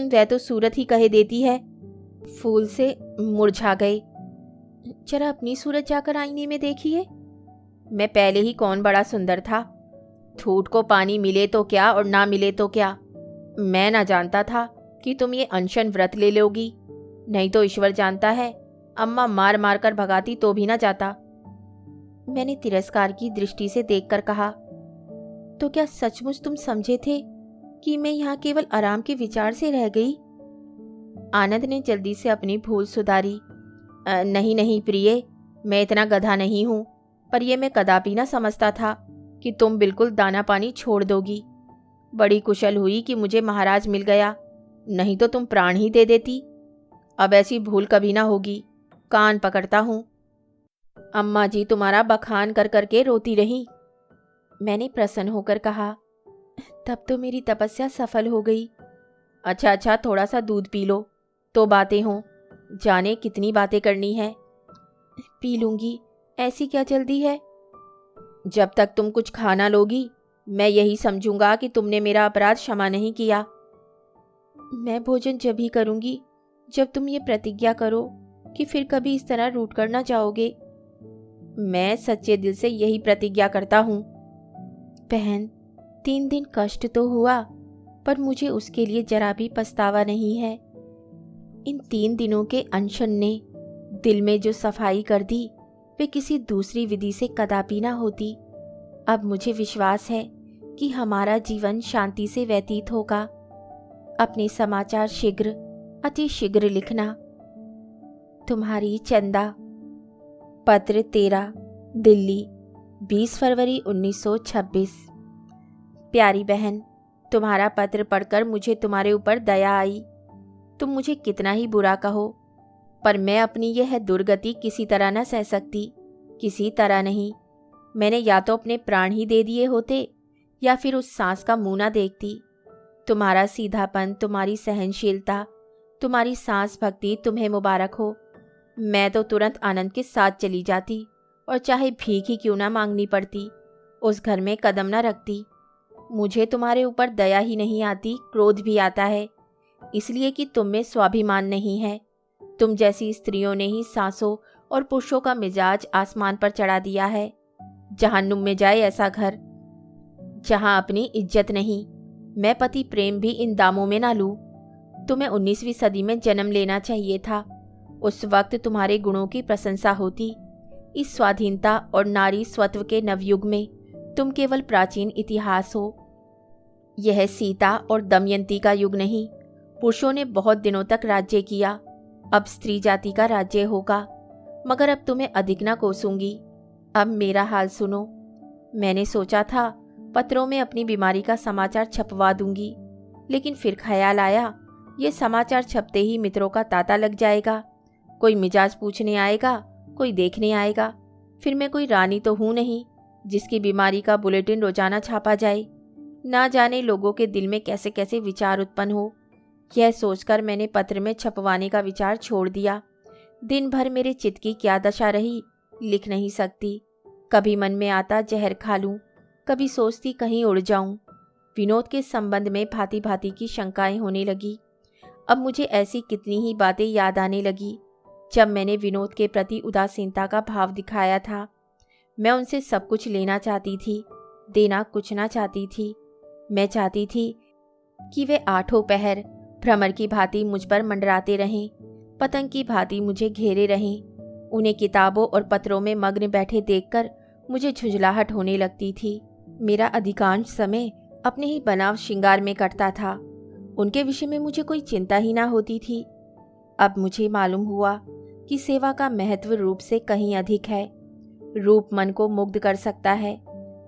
वह तो सूरत ही कहे देती है। फूल से मुरझा गए। जरा अपनी सूरत जाकर आईने में देखिए। मैं पहले ही कौन बड़ा सुंदर था। ठूठ को पानी मिले तो क्या और ना मिले तो क्या। मैं ना जानता था कि तुम ये अनशन व्रत ले लोगी। नहीं तो ईश्वर जानता है, अम्मा मार मार कर भगाती तो भी ना जाता। मैंने तिरस्कार की दृष्टि से देखकर कहा, तो क्या सचमुच तुम समझे थे कि मैं यहाँ केवल आराम के विचार से रह गई? आनंद ने जल्दी से अपनी भूल सुधारी। नहीं नहीं प्रिय, मैं इतना गधा नहीं हूँ, पर यह मैं कदापि ना समझता था कि तुम बिल्कुल दाना पानी छोड़ दोगी। बड़ी कुशल हुई कि मुझे महाराज मिल गया, नहीं तो तुम प्राण ही दे देती। अब ऐसी भूल कभी ना होगी। कान पकड़ता हूँ। अम्मा जी तुम्हारा बखान कर करके रोती रही। मैंने प्रसन्न होकर कहा, तब तो मेरी तपस्या सफल हो गई। अच्छा अच्छा, थोड़ा सा दूध पी लो तो बातें हों। जाने कितनी बातें करनी है। पी लूंगी, ऐसी क्या जल्दी है? जब तक तुम कुछ खाना लोगी मैं यही समझूंगा कि तुमने मेरा अपराध क्षमा नहीं किया। मैं भोजन जब ही करूंगी जब तुम ये प्रतिज्ञा करो कि फिर कभी इस तरह रूठ कर ना जाओगे। मैं सच्चे दिल से यही प्रतिज्ञा करता हूँ। बहन, 3 दिन कष्ट तो हुआ, पर मुझे उसके लिए जरा भी पछतावा नहीं है। इन 3 दिनों के अनशन ने दिल में जो सफाई कर दी वे किसी दूसरी विधि से कदापि ना होती। अब मुझे विश्वास है कि हमारा जीवन शांति से व्यतीत होगा। अपने समाचार शीघ्र, अति शीघ्र लिखना। तुम्हारी चंदा। पत्र 13, दिल्ली, 20 फरवरी 1926। प्यारी बहन, तुम्हारा पत्र पढ़कर मुझे तुम्हारे ऊपर दया आई। तुम मुझे कितना ही बुरा कहो, पर मैं अपनी यह दुर्गति किसी तरह न सह सकती, किसी तरह नहीं। मैंने या तो अपने प्राण ही दे दिए होते या फिर उस सांस का मुंह ना देखती। तुम्हारा सीधापन, तुम्हारी सहनशीलता, तुम्हारी सांस भक्ति तुम्हें मुबारक हो। मैं तो तुरंत आनंद के साथ चली जाती और चाहे भीख ही क्यों ना मांगनी पड़ती, उस घर में कदम न रखती। मुझे तुम्हारे ऊपर दया ही नहीं आती, क्रोध भी आता है, इसलिए कि तुम में स्वाभिमान नहीं है। तुम जैसी स्त्रियों ने ही सांसों और पुरुषों का मिजाज आसमान पर चढ़ा दिया है। जहन्नुम में जाए ऐसा घर, जहां अपनी इज्जत नहीं। मैं पति प्रेम भी इन दामों में ना लूं। तुम्हें 19वीं सदी में जन्म लेना चाहिए था। उस वक्त तुम्हारे गुणों की प्रशंसा होती। इस स्वाधीनता और नारी स्वत्व के नवयुग में तुम केवल प्राचीन इतिहास हो। यह सीता और दमयंती का युग नहीं। पुरुषों ने बहुत दिनों तक राज्य किया, अब स्त्री जाति का राज्य होगा। मगर अब तुम्हें अधिक ना कोसूंगी। अब मेरा हाल सुनो। मैंने सोचा था पत्रों में अपनी बीमारी का समाचार छपवा दूंगी, लेकिन फिर ख्याल आया ये समाचार छपते ही मित्रों का तांता लग जाएगा। कोई मिजाज पूछने आएगा, कोई देखने आएगा। फिर मैं कोई रानी तो हूं नहीं जिसकी बीमारी का बुलेटिन रोजाना छापा जाए। ना जाने लोगों के दिल में कैसे कैसे विचार उत्पन्न हो। यह सोचकर मैंने पत्र में छपवाने का विचार छोड़ दिया। दिन भर मेरे चित्त की क्या दशा रही, लिख नहीं सकती। कभी मन में आता जहर खा लूं, कभी सोचती कहीं उड़ जाऊं। विनोद के संबंध में भांति भांति की शंकाएं होने लगी। अब मुझे ऐसी कितनी ही बातें याद आने लगी जब मैंने विनोद के प्रति उदासीनता का भाव दिखाया था। मैं उनसे सब कुछ लेना चाहती थी, देना कुछ ना चाहती थी। मैं चाहती थी कि वे आठों पहर भ्रमर की भांति मुझ पर मंडराते रहें, पतंग की भांति मुझे घेरे रहें। उन्हें किताबों और पत्रों में मग्न बैठे देखकर मुझे झुंझलाहट होने लगती थी। मेरा अधिकांश समय अपने ही बनाव श्रृंगार में कटता था। उनके विषय में मुझे कोई चिंता ही ना होती थी। अब मुझे मालूम हुआ कि सेवा का महत्व रूप से कहीं अधिक है। रूप मन को मुग्ध कर सकता है,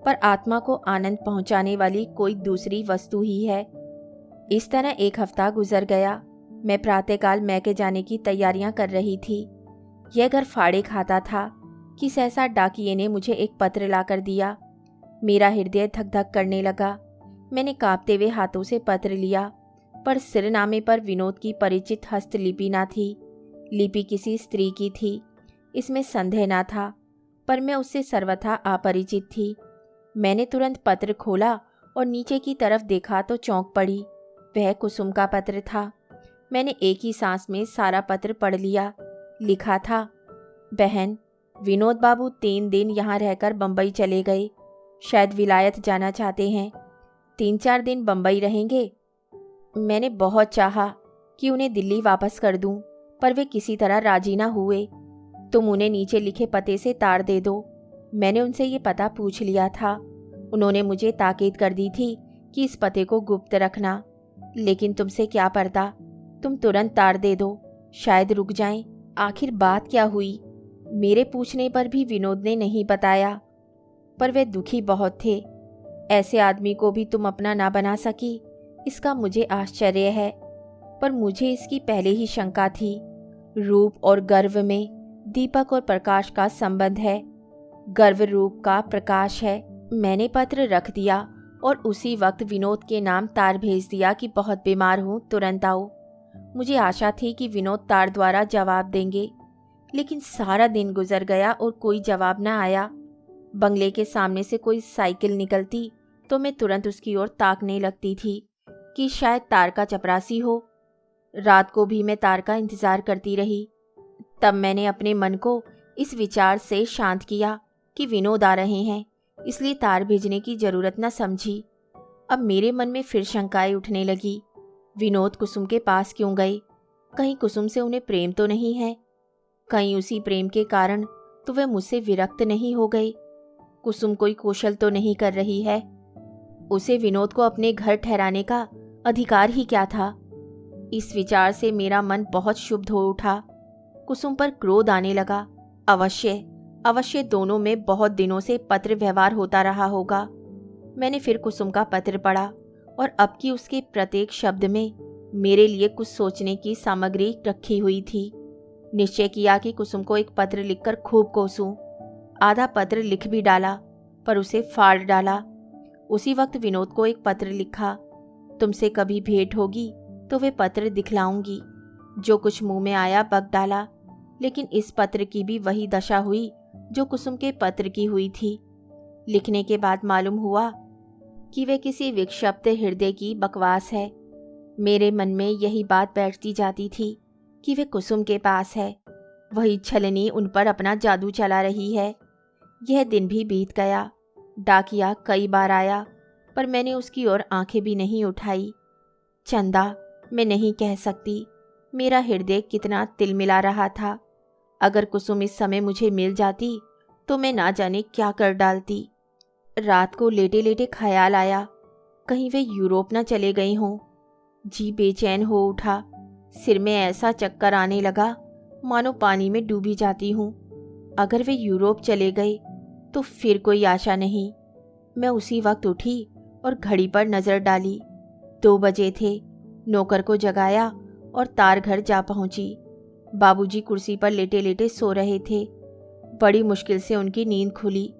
पर आत्मा को आनंद पहुंचाने वाली कोई दूसरी वस्तु ही है। इस तरह एक हफ्ता गुजर गया। मैं प्रातःकाल मैके जाने की तैयारियां कर रही थी। यह घर फाड़े खाता था कि सहसा डाकिये ने मुझे एक पत्र लाकर दिया। मेरा हृदय धक धक करने लगा। मैंने कांपते हुए हाथों से पत्र लिया, पर सिरनामे पर विनोद की परिचित हस्तलिपि ना थी। लिपि किसी स्त्री की थी, इसमें संदेह ना था, पर मैं उससे सर्वथा अपरिचित थी। मैंने तुरंत पत्र खोला और नीचे की तरफ देखा तो चौंक पड़ी। वह कुसुम का पत्र था। मैंने एक ही सांस में सारा पत्र पढ़ लिया। लिखा था, बहन, विनोद बाबू 3 दिन यहाँ रहकर बम्बई चले गए। शायद विलायत जाना चाहते हैं। 3-4 दिन बम्बई रहेंगे। मैंने बहुत चाहा कि उन्हें दिल्ली वापस कर दूं, पर वे किसी तरह राजी ना हुए। तुम उन्हें नीचे लिखे पते से तार दे दो। मैंने उनसे ये पता पूछ लिया था। उन्होंने मुझे ताकीद कर दी थी कि इस पते को गुप्त रखना, लेकिन तुमसे क्या पर्दा, तुम तुरंत तार दे दो, शायद रुक जाएं। आखिर बात क्या हुई? मेरे पूछने पर भी विनोद ने नहीं बताया, पर वे दुखी बहुत थे। ऐसे आदमी को भी तुम अपना ना बना सकी, इसका मुझे आश्चर्य है, पर मुझे इसकी पहले ही शंका थी। रूप और गर्व में दीपक और प्रकाश का संबंध है। गर्व रूप का प्रकाश है। मैंने पत्र रख दिया और उसी वक्त विनोद के नाम तार भेज दिया कि बहुत बीमार हूँ, तुरंत आओ। मुझे आशा थी कि विनोद तार द्वारा जवाब देंगे, लेकिन सारा दिन गुजर गया और कोई जवाब न आया। बंगले के सामने से कोई साइकिल निकलती तो मैं तुरंत उसकी ओर ताकने लगती थी कि शायद तार का चपरासी हो। रात को भी मैं तार का इंतजार करती रही। तब मैंने अपने मन को इस विचार से शांत किया कि विनोद आ रहे हैं, इसलिए तार भेजने की जरूरत न समझी। अब मेरे मन में फिर शंकाएं उठने लगी। विनोद कुसुम के पास क्यों गए? कहीं कुसुम से उन्हें प्रेम तो नहीं है? कहीं उसी प्रेम के कारण तो वे मुझसे विरक्त नहीं हो गए? कुसुम कोई कौशल तो नहीं कर रही है? उसे विनोद को अपने घर ठहराने का अधिकार ही क्या था? इस विचार से मेरा मन बहुत क्षुब्ध हो उठा। कुसुम पर क्रोध आने लगा। अवश्य दोनों में बहुत दिनों से पत्र व्यवहार होता रहा होगा। मैंने फिर कुसुम का पत्र पढ़ा और अब की उसके प्रत्येक शब्द में मेरे लिए कुछ सोचने की सामग्री रखी हुई थी। निश्चय किया कि कुसुम को एक पत्र लिखकर खूब कोसूं। आधा पत्र लिख भी डाला, पर उसे फाड़ डाला। उसी वक्त विनोद को एक पत्र लिखा, तुमसे कभी भेंट होगी तो वे पत्र दिखलाऊंगी। जो कुछ मुंह में आया बक डाला, लेकिन इस पत्र की भी वही दशा हुई जो कुसुम के पत्र की हुई थी। लिखने के बाद मालूम हुआ कि वे किसी विक्षिप्त हृदय की बकवास है। मेरे मन में यही बात बैठती जाती थी कि वे कुसुम के पास है, वही छलनी उन पर अपना जादू चला रही है। यह दिन भी बीत गया। डाकिया कई बार आया, पर मैंने उसकी ओर आंखें भी नहीं उठाई। चंदा, मैं नहीं कह सकती मेरा हृदय कितना तिलमिला रहा था। अगर कुसुम इस समय मुझे मिल जाती तो मैं ना जाने क्या कर डालती। रात को लेटे लेटे ख्याल आया, कहीं वे यूरोप न चले गई हों। जी बेचैन हो उठा। सिर में ऐसा चक्कर आने लगा मानो पानी में डूबी जाती हूँ। अगर वे यूरोप चले गए तो फिर कोई आशा नहीं। मैं उसी वक्त उठी और घड़ी पर नज़र डाली। 2 बजे थे। नौकर को जगाया और तार घर जा पहुंची। बाबूजी कुर्सी पर लेटे लेटे सो रहे थे। बड़ी मुश्किल से उनकी नींद खुली।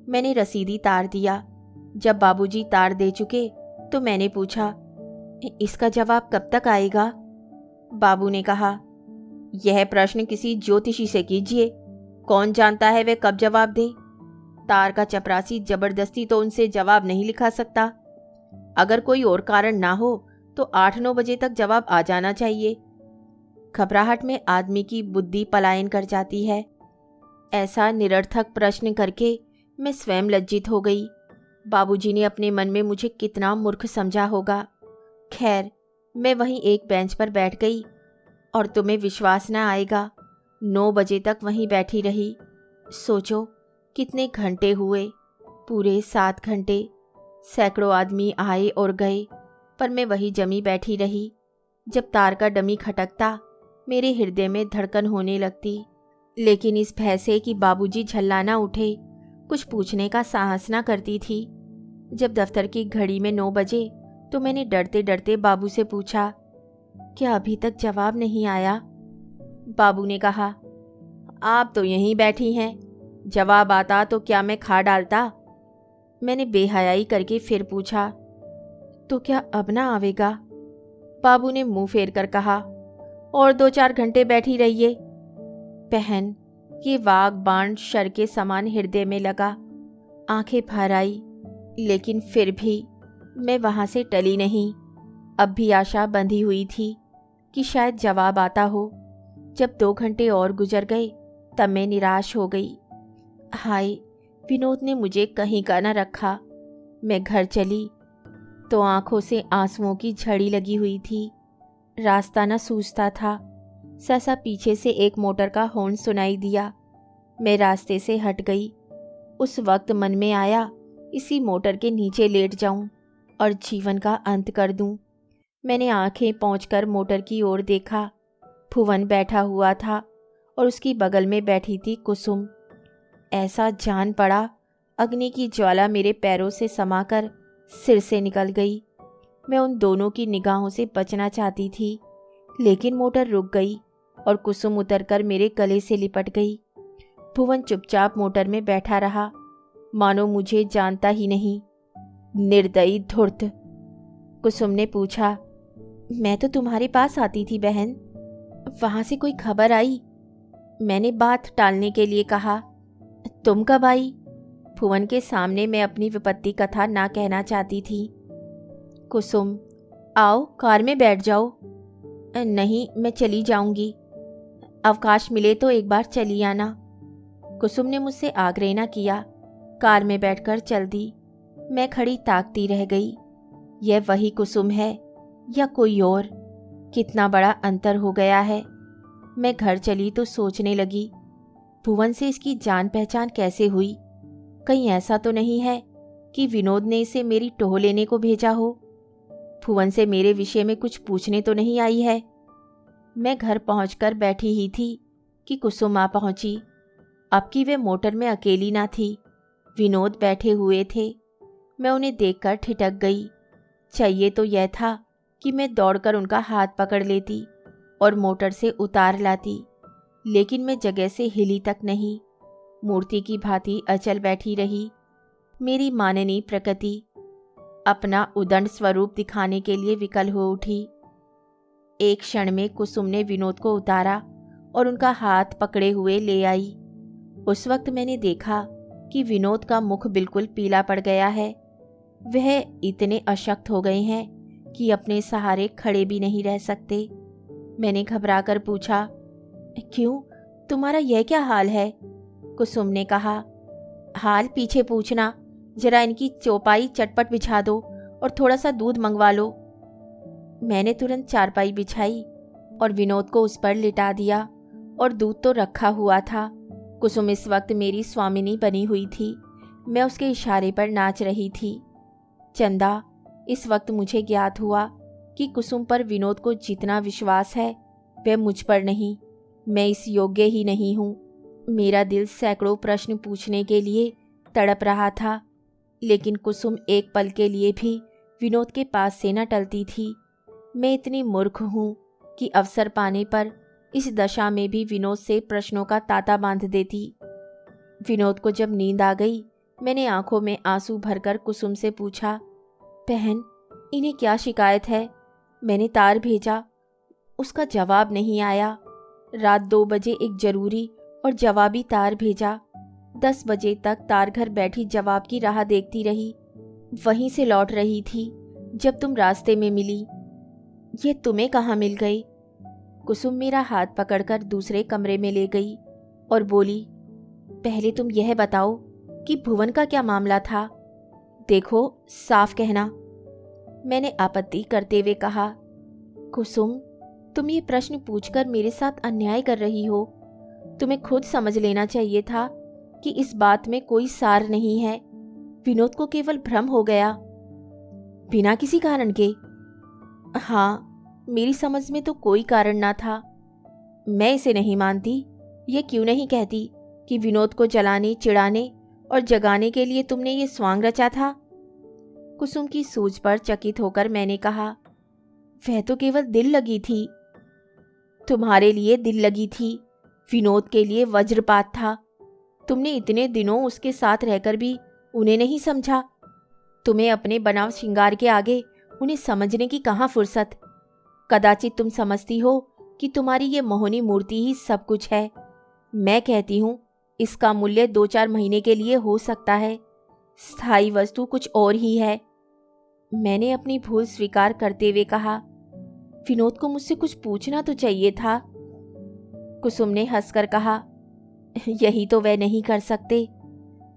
मैंने रसीदी तार दिया। जब बाबूजी तार दे चुके तो मैंने पूछा, इसका जवाब कब तक आएगा? बाबू ने कहा, यह प्रश्न किसी ज्योतिषी से कीजिए, कौन जानता है वे कब जवाब दे। तार का चपरासी जबरदस्ती तो उनसे जवाब नहीं लिखा सकता। अगर कोई और कारण ना हो तो 8-9 बजे तक जवाब आ जाना चाहिए। घबराहट में आदमी की बुद्धि पलायन कर जाती है। ऐसा निरर्थक प्रश्न करके मैं स्वयं लज्जित हो गई। बाबूजी ने अपने मन में मुझे कितना मूर्ख समझा होगा। खैर, मैं वहीं एक बेंच पर बैठ गई और तुम्हें विश्वास न आएगा, 9 बजे तक वहीं बैठी रही। सोचो कितने घंटे हुए, पूरे 7 घंटे। सैकड़ों आदमी आए और गए, पर मैं वही जमी बैठी रही। जब तार का डमी खटकता मेरे हृदय में धड़कन होने लगती, लेकिन इस भय से कि बाबूजी झल्ला ना उठे कुछ पूछने का साहस ना करती थी। जब दफ्तर की घड़ी में 9 बजे तो मैंने डरते डरते बाबू से पूछा, क्या अभी तक जवाब नहीं आया? बाबू ने कहा, आप तो यहीं बैठी हैं, जवाब आता तो क्या मैं खा डालता? मैंने बेहयाई करके फिर पूछा, तो क्या अब ना आवेगा? बाबू ने मुंह फेर कर कहा, और 2-4 घंटे बैठी रहिए। बहन, ये वाग बाण शर के समान हृदय में लगा। आंखें भर आई, लेकिन फिर भी मैं वहां से टली नहीं। अब भी आशा बंधी हुई थी कि शायद जवाब आता हो। जब 2 घंटे और गुजर गए तब मैं निराश हो गई। हाय, विनोद ने मुझे कहीं का न रखा। मैं घर चली तो आंखों से आंसुओं की झड़ी लगी हुई थी। रास्ता न सूझता था। सहसा पीछे से एक मोटर का हॉर्न सुनाई दिया। मैं रास्ते से हट गई। उस वक्त मन में आया इसी मोटर के नीचे लेट जाऊं और जीवन का अंत कर दूं। मैंने आंखें पोंछकर मोटर की ओर देखा। भुवन बैठा हुआ था और उसकी बगल में बैठी थी कुसुम। ऐसा जान पड़ा अग्नि की ज्वाला मेरे पैरों से समाकर सिर से निकल गई। मैं उन दोनों की निगाहों से बचना चाहती थी, लेकिन मोटर रुक गई और कुसुम उतरकर मेरे गले से लिपट गई। भुवन चुपचाप मोटर में बैठा रहा, मानो मुझे जानता ही नहीं। निर्दयी धूर्त। कुसुम ने पूछा, मैं तो तुम्हारे पास आती थी बहन, वहां से कोई खबर आई? मैंने बात टालने के लिए कहा, तुम कब आई? भुवन के सामने मैं अपनी विपत्ति कथा ना कहना चाहती थी। कुसुम, आओ कार में बैठ जाओ। नहीं, मैं चली जाऊंगी। अवकाश मिले तो एक बार चली आना। कुसुम ने मुझसे आग्रह न किया। कार में बैठकर चल दी। मैं खड़ी ताकती रह गई। यह वही कुसुम है या कोई और? कितना बड़ा अंतर हो गया है। मैं घर चली तो सोचने लगी, भुवन से इसकी जान पहचान कैसे हुई? कहीं ऐसा तो नहीं है कि विनोद ने इसे मेरी टोह लेने को भेजा हो? भुवन से मेरे विषय में कुछ पूछने तो नहीं आई है? मैं घर पहुंचकर बैठी ही थी कि कुसुम आ पहुंची। अब की वे मोटर में अकेली ना थी, विनोद बैठे हुए थे। मैं उन्हें देखकर ठिठक गई। चाहिए तो यह था कि मैं दौड़कर उनका हाथ पकड़ लेती और मोटर से उतार लाती, लेकिन मैं जगह से हिली तक नहीं। मूर्ति की भांति अचल बैठी रही। मेरी माननीय प्रकृति अपना उदंड स्वरूप दिखाने के लिए विकल हो उठी। एक क्षण में कुसुम ने विनोद को उतारा और उनका हाथ पकड़े हुए ले आई। उस वक्त मैंने देखा कि विनोद का मुख बिल्कुल पीला पड़ गया है। वह इतने अशक्त हो गए हैं कि अपने सहारे खड़े भी नहीं रह सकते। मैंने घबराकर पूछा, क्यों, तुम्हारा यह क्या हाल है? कुसुम ने कहा, हाल पीछे पूछना, जरा इनकी चौपाई चटपट बिछा दो और थोड़ा सा दूध मंगवा लो। मैंने तुरंत चारपाई बिछाई और विनोद को उस पर लिटा दिया और दूध तो रखा हुआ था। कुसुम इस वक्त मेरी स्वामिनी बनी हुई थी। मैं उसके इशारे पर नाच रही थी। चंदा, इस वक्त मुझे ज्ञात हुआ कि कुसुम पर विनोद को जितना विश्वास है वह मुझ पर नहीं। मैं इस योग्य ही नहीं हूँ। मेरा दिल सैकड़ों प्रश्न पूछने के लिए तड़प रहा था, लेकिन कुसुम एक पल के लिए भी विनोद के पास से न टलती थी। मैं इतनी मूर्ख हूँ कि अवसर पाने पर इस दशा में भी विनोद से प्रश्नों का तांता बांध देती। विनोद को जब नींद आ गई, मैंने आंखों में आंसू भरकर कुसुम से पूछा, बहन, इन्हें क्या शिकायत है? मैंने तार भेजा, उसका जवाब नहीं आया। रात 2 बजे एक जरूरी और जवाबी तार भेजा। 10 बजे तक तार घर बैठी जवाब की राह देखती रही। वहीं से लौट रही थी जब तुम रास्ते में मिली। ये तुम्हें कहाँ मिल गई? कुसुम मेरा हाथ पकड़कर दूसरे कमरे में ले गई और बोली, पहले तुम यह बताओ कि भुवन का क्या मामला था? देखो, साफ कहना। मैंने आपत्ति करते हुए कहा, कुसुम, तुम ये प्रश्न पूछकर मेरे साथ अन्याय कर रही हो। तुम्हें खुद समझ लेना चाहिए था कि इस बात में कोई सार नहीं है। विनोद को केवल भ्रम हो गया, बिना किसी कारण के। हाँ, मेरी समझ में तो कोई कारण ना था। मैं इसे नहीं मानती। ये क्यों नहीं कहती कि विनोद को जलाने, चिढ़ाने और जगाने के लिए तुमने ये स्वांग रचा था? कुसुम की सूझ पर चकित होकर मैंने कहा, वह तो केवल दिल लगी थी। तुम्हारे लिए दिल लगी थी, विनोद के लिए वज्रपात था। तुमने इतने दिनों उसके साथ रहकर भी उन्हें नहीं समझा। तुम्हें अपने बनाव श्रृंगार के आगे उन्हें समझने की कहाँ फुर्सत। कदाचित तुम समझती हो कि तुम्हारी ये मोहनी मूर्ति ही सब कुछ है। मैं कहती हूँ, इसका मूल्य 2-4 महीने के लिए हो सकता है, स्थायी वस्तु कुछ और ही है। मैंने अपनी भूल स्वीकार करते हुए कहा, विनोद को मुझसे कुछ पूछना तो चाहिए था। कुसुम ने हंसकर कहा, यही तो वह नहीं कर सकते।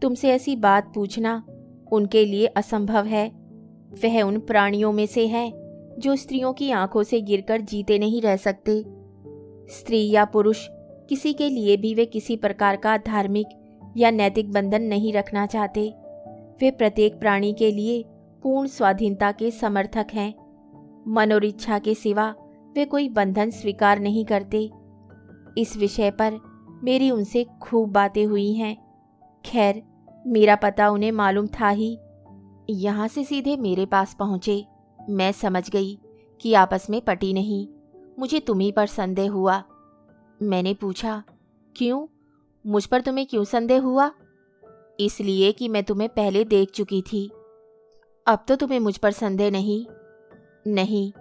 तुमसे ऐसी बात पूछना उनके लिए असंभव है। वह उन प्राणियों में से है जो स्त्रियों की आंखों से गिरकर जीते नहीं रह सकते। स्त्री या पुरुष, किसी के लिए भी वे किसी प्रकार का धार्मिक या नैतिक बंधन नहीं रखना चाहते। वे प्रत्येक प्राणी के लिए पूर्ण स्वाधीनता के समर्थक हैं। मन और इच्छा के सिवा वे कोई बंधन स्वीकार नहीं करते। इस विषय पर मेरी उनसे खूब बातें हुई हैं। खैर, मेरा पता उन्हें मालूम था ही। यहाँ से सीधे मेरे पास पहुँचे। मैं समझ गई कि आपस में पटी नहीं। मुझे तुम्हीं पर संदेह हुआ। मैंने पूछा, क्यों? मुझ पर तुम्हें क्यों संदेह हुआ? इसलिए कि मैं तुम्हें पहले देख चुकी थी। अब तो तुम्हें मुझ पर संदेह नहीं? नहीं,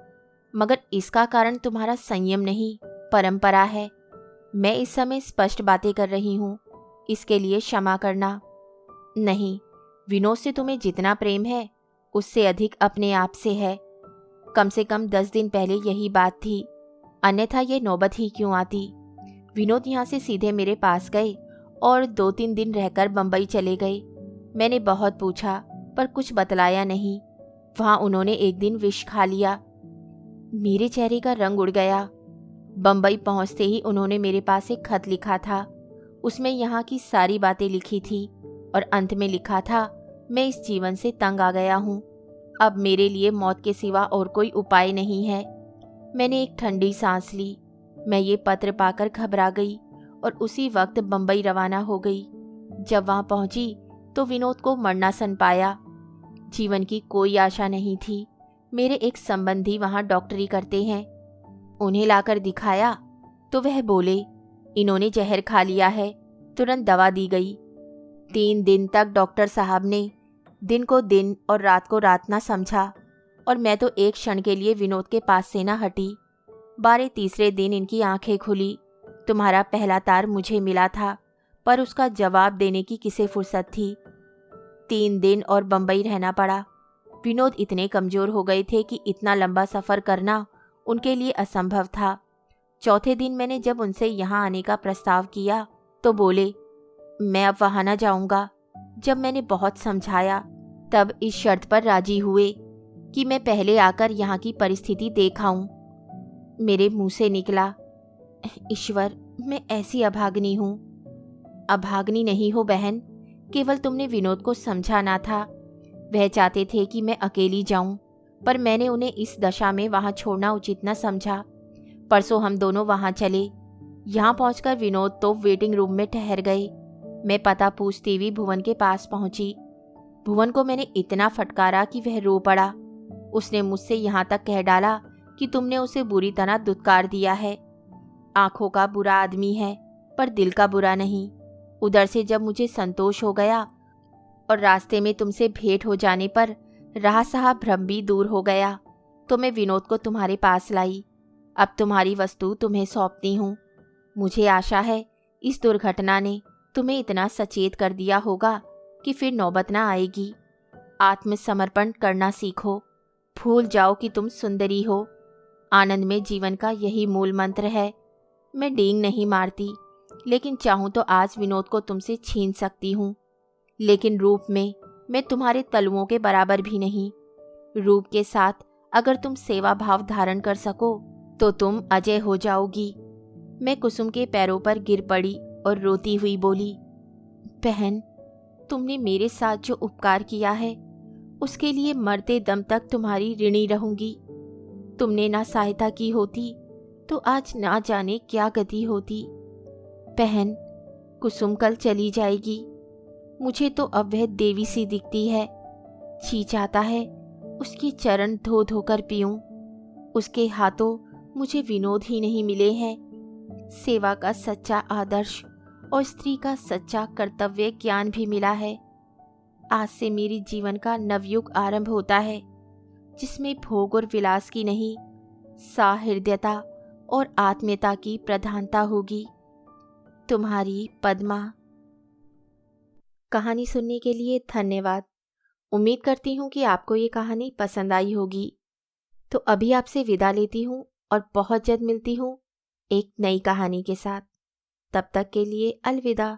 मगर इसका कारण तुम्हारा संयम नहीं, परंपरा है। मैं इस समय स्पष्ट बातें कर रही हूँ, इसके लिए क्षमा करना। नहीं, विनोद से तुम्हें जितना प्रेम है उससे अधिक अपने आप से है। कम से कम 10 दिन पहले यही बात थी, अन्यथा ये नौबत ही क्यों आती। विनोद यहाँ से सीधे मेरे पास गए और 2-3 दिन रहकर बंबई चले गए। मैंने बहुत पूछा पर कुछ बतलाया नहीं। वहाँ उन्होंने एक दिन विष खा लिया। मेरे चेहरे का रंग उड़ गया। बंबई पहुँचते ही उन्होंने मेरे पास एक खत लिखा था। उसमें यहाँ की सारी बातें लिखी थी और अंत में लिखा था, मैं इस जीवन से तंग आ गया हूँ। अब मेरे लिए मौत के सिवा और कोई उपाय नहीं है। मैंने एक ठंडी सांस ली। मैं ये पत्र पाकर घबरा गई और उसी वक्त बंबई रवाना हो गई। जब वहाँ पहुँची तो विनोद को मरना सन पाया। जीवन की कोई आशा नहीं थी। मेरे एक संबंधी वहाँ डॉक्टरी करते हैं। उन्हें लाकर दिखाया तो वह बोले, इन्होंने जहर खा लिया है। तुरंत दवा दी गई। 3 दिन तक डॉक्टर साहब ने दिन को दिन और रात को रात ना समझा, और मैं तो एक क्षण के लिए विनोद के पास से ना हटी। 12 दिन इनकी आंखें खुली। तुम्हारा पहला तार मुझे मिला था, पर उसका जवाब देने की किसे फुर्सत थी। 3 दिन और बम्बई रहना पड़ा। विनोद इतने कमज़ोर हो गए थे कि इतना लंबा सफ़र करना उनके लिए असंभव था। चौथे दिन मैंने जब उनसे यहाँ आने का प्रस्ताव किया तो बोले, मैं अब वहाँ न जाऊँगा। जब मैंने बहुत समझाया तब इस शर्त पर राजी हुए कि मैं पहले आकर यहाँ की परिस्थिति देख आऊँ। मेरे मुंह से निकला, ईश्वर, मैं ऐसी अभागनी हूँ। अभागनी नहीं हो बहन, केवल तुमने विनोद को समझा ना था। वह चाहते थे कि मैं अकेली जाऊं, पर मैंने उन्हें इस दशा में वहां छोड़ना उचित न समझा। परसों हम दोनों वहां चले। यहाँ पहुंचकर विनोद तो वेटिंग रूम में ठहर गए। मैं पता पूछती हुई भुवन के पास पहुंची। भुवन को मैंने इतना फटकारा कि वह रो पड़ा। उसने मुझसे यहाँ तक कह डाला कि तुमने उसे बुरी तरह दुत्कार दिया है। आंखों का बुरा आदमी है, पर दिल का बुरा नहीं। उधर से जब मुझे संतोष हो गया और रास्ते में तुमसे भेंट हो जाने पर राह साहब भ्रम भी दूर हो गया, तो मैं विनोद को तुम्हारे पास लाई। अब तुम्हारी वस्तु तुम्हें सौंपती हूँ। मुझे आशा है इस दुर्घटना ने तुम्हें इतना सचेत कर दिया होगा कि फिर नौबत ना आएगी। आत्मसमर्पण करना सीखो। भूल जाओ कि तुम सुंदरी हो। आनंद में जीवन का यही मूल मंत्र है। मैं डींग नहीं मारती, लेकिन चाहूँ तो आज विनोद को तुमसे छीन सकती हूँ। लेकिन रूप में मैं तुम्हारे तलुओं के बराबर भी नहीं। रूप के साथ अगर तुम सेवा भाव धारण कर सको तो तुम अजय हो जाओगी। मैं कुसुम के पैरों पर गिर पड़ी और रोती हुई बोली, बहन, तुमने मेरे साथ जो उपकार किया है उसके लिए मरते दम तक तुम्हारी ऋणी रहूंगी। तुमने ना सहायता की होती तो आज ना जाने क्या गति होती। बहन, कुसुम कल चली जाएगी। मुझे तो अब वह देवी सी दिखती है। जी चाहता है उसके चरण धो धोकर पीऊं। उसके हाथों मुझे विनोद ही नहीं मिले हैं, सेवा का सच्चा आदर्श और स्त्री का सच्चा कर्तव्य ज्ञान भी मिला है। आज से मेरी जीवन का नवयुग आरंभ होता है, जिसमें भोग और विलास की नहीं, साहृदयता और आत्मीयता की प्रधानता होगी। तुम्हारी पद्मा। कहानी सुनने के लिए धन्यवाद। उम्मीद करती हूँ कि आपको ये कहानी पसंद आई होगी। तो अभी आपसे विदा लेती हूँ और बहुत जल्द मिलती हूँ एक नई कहानी के साथ। तब तक के लिए अलविदा।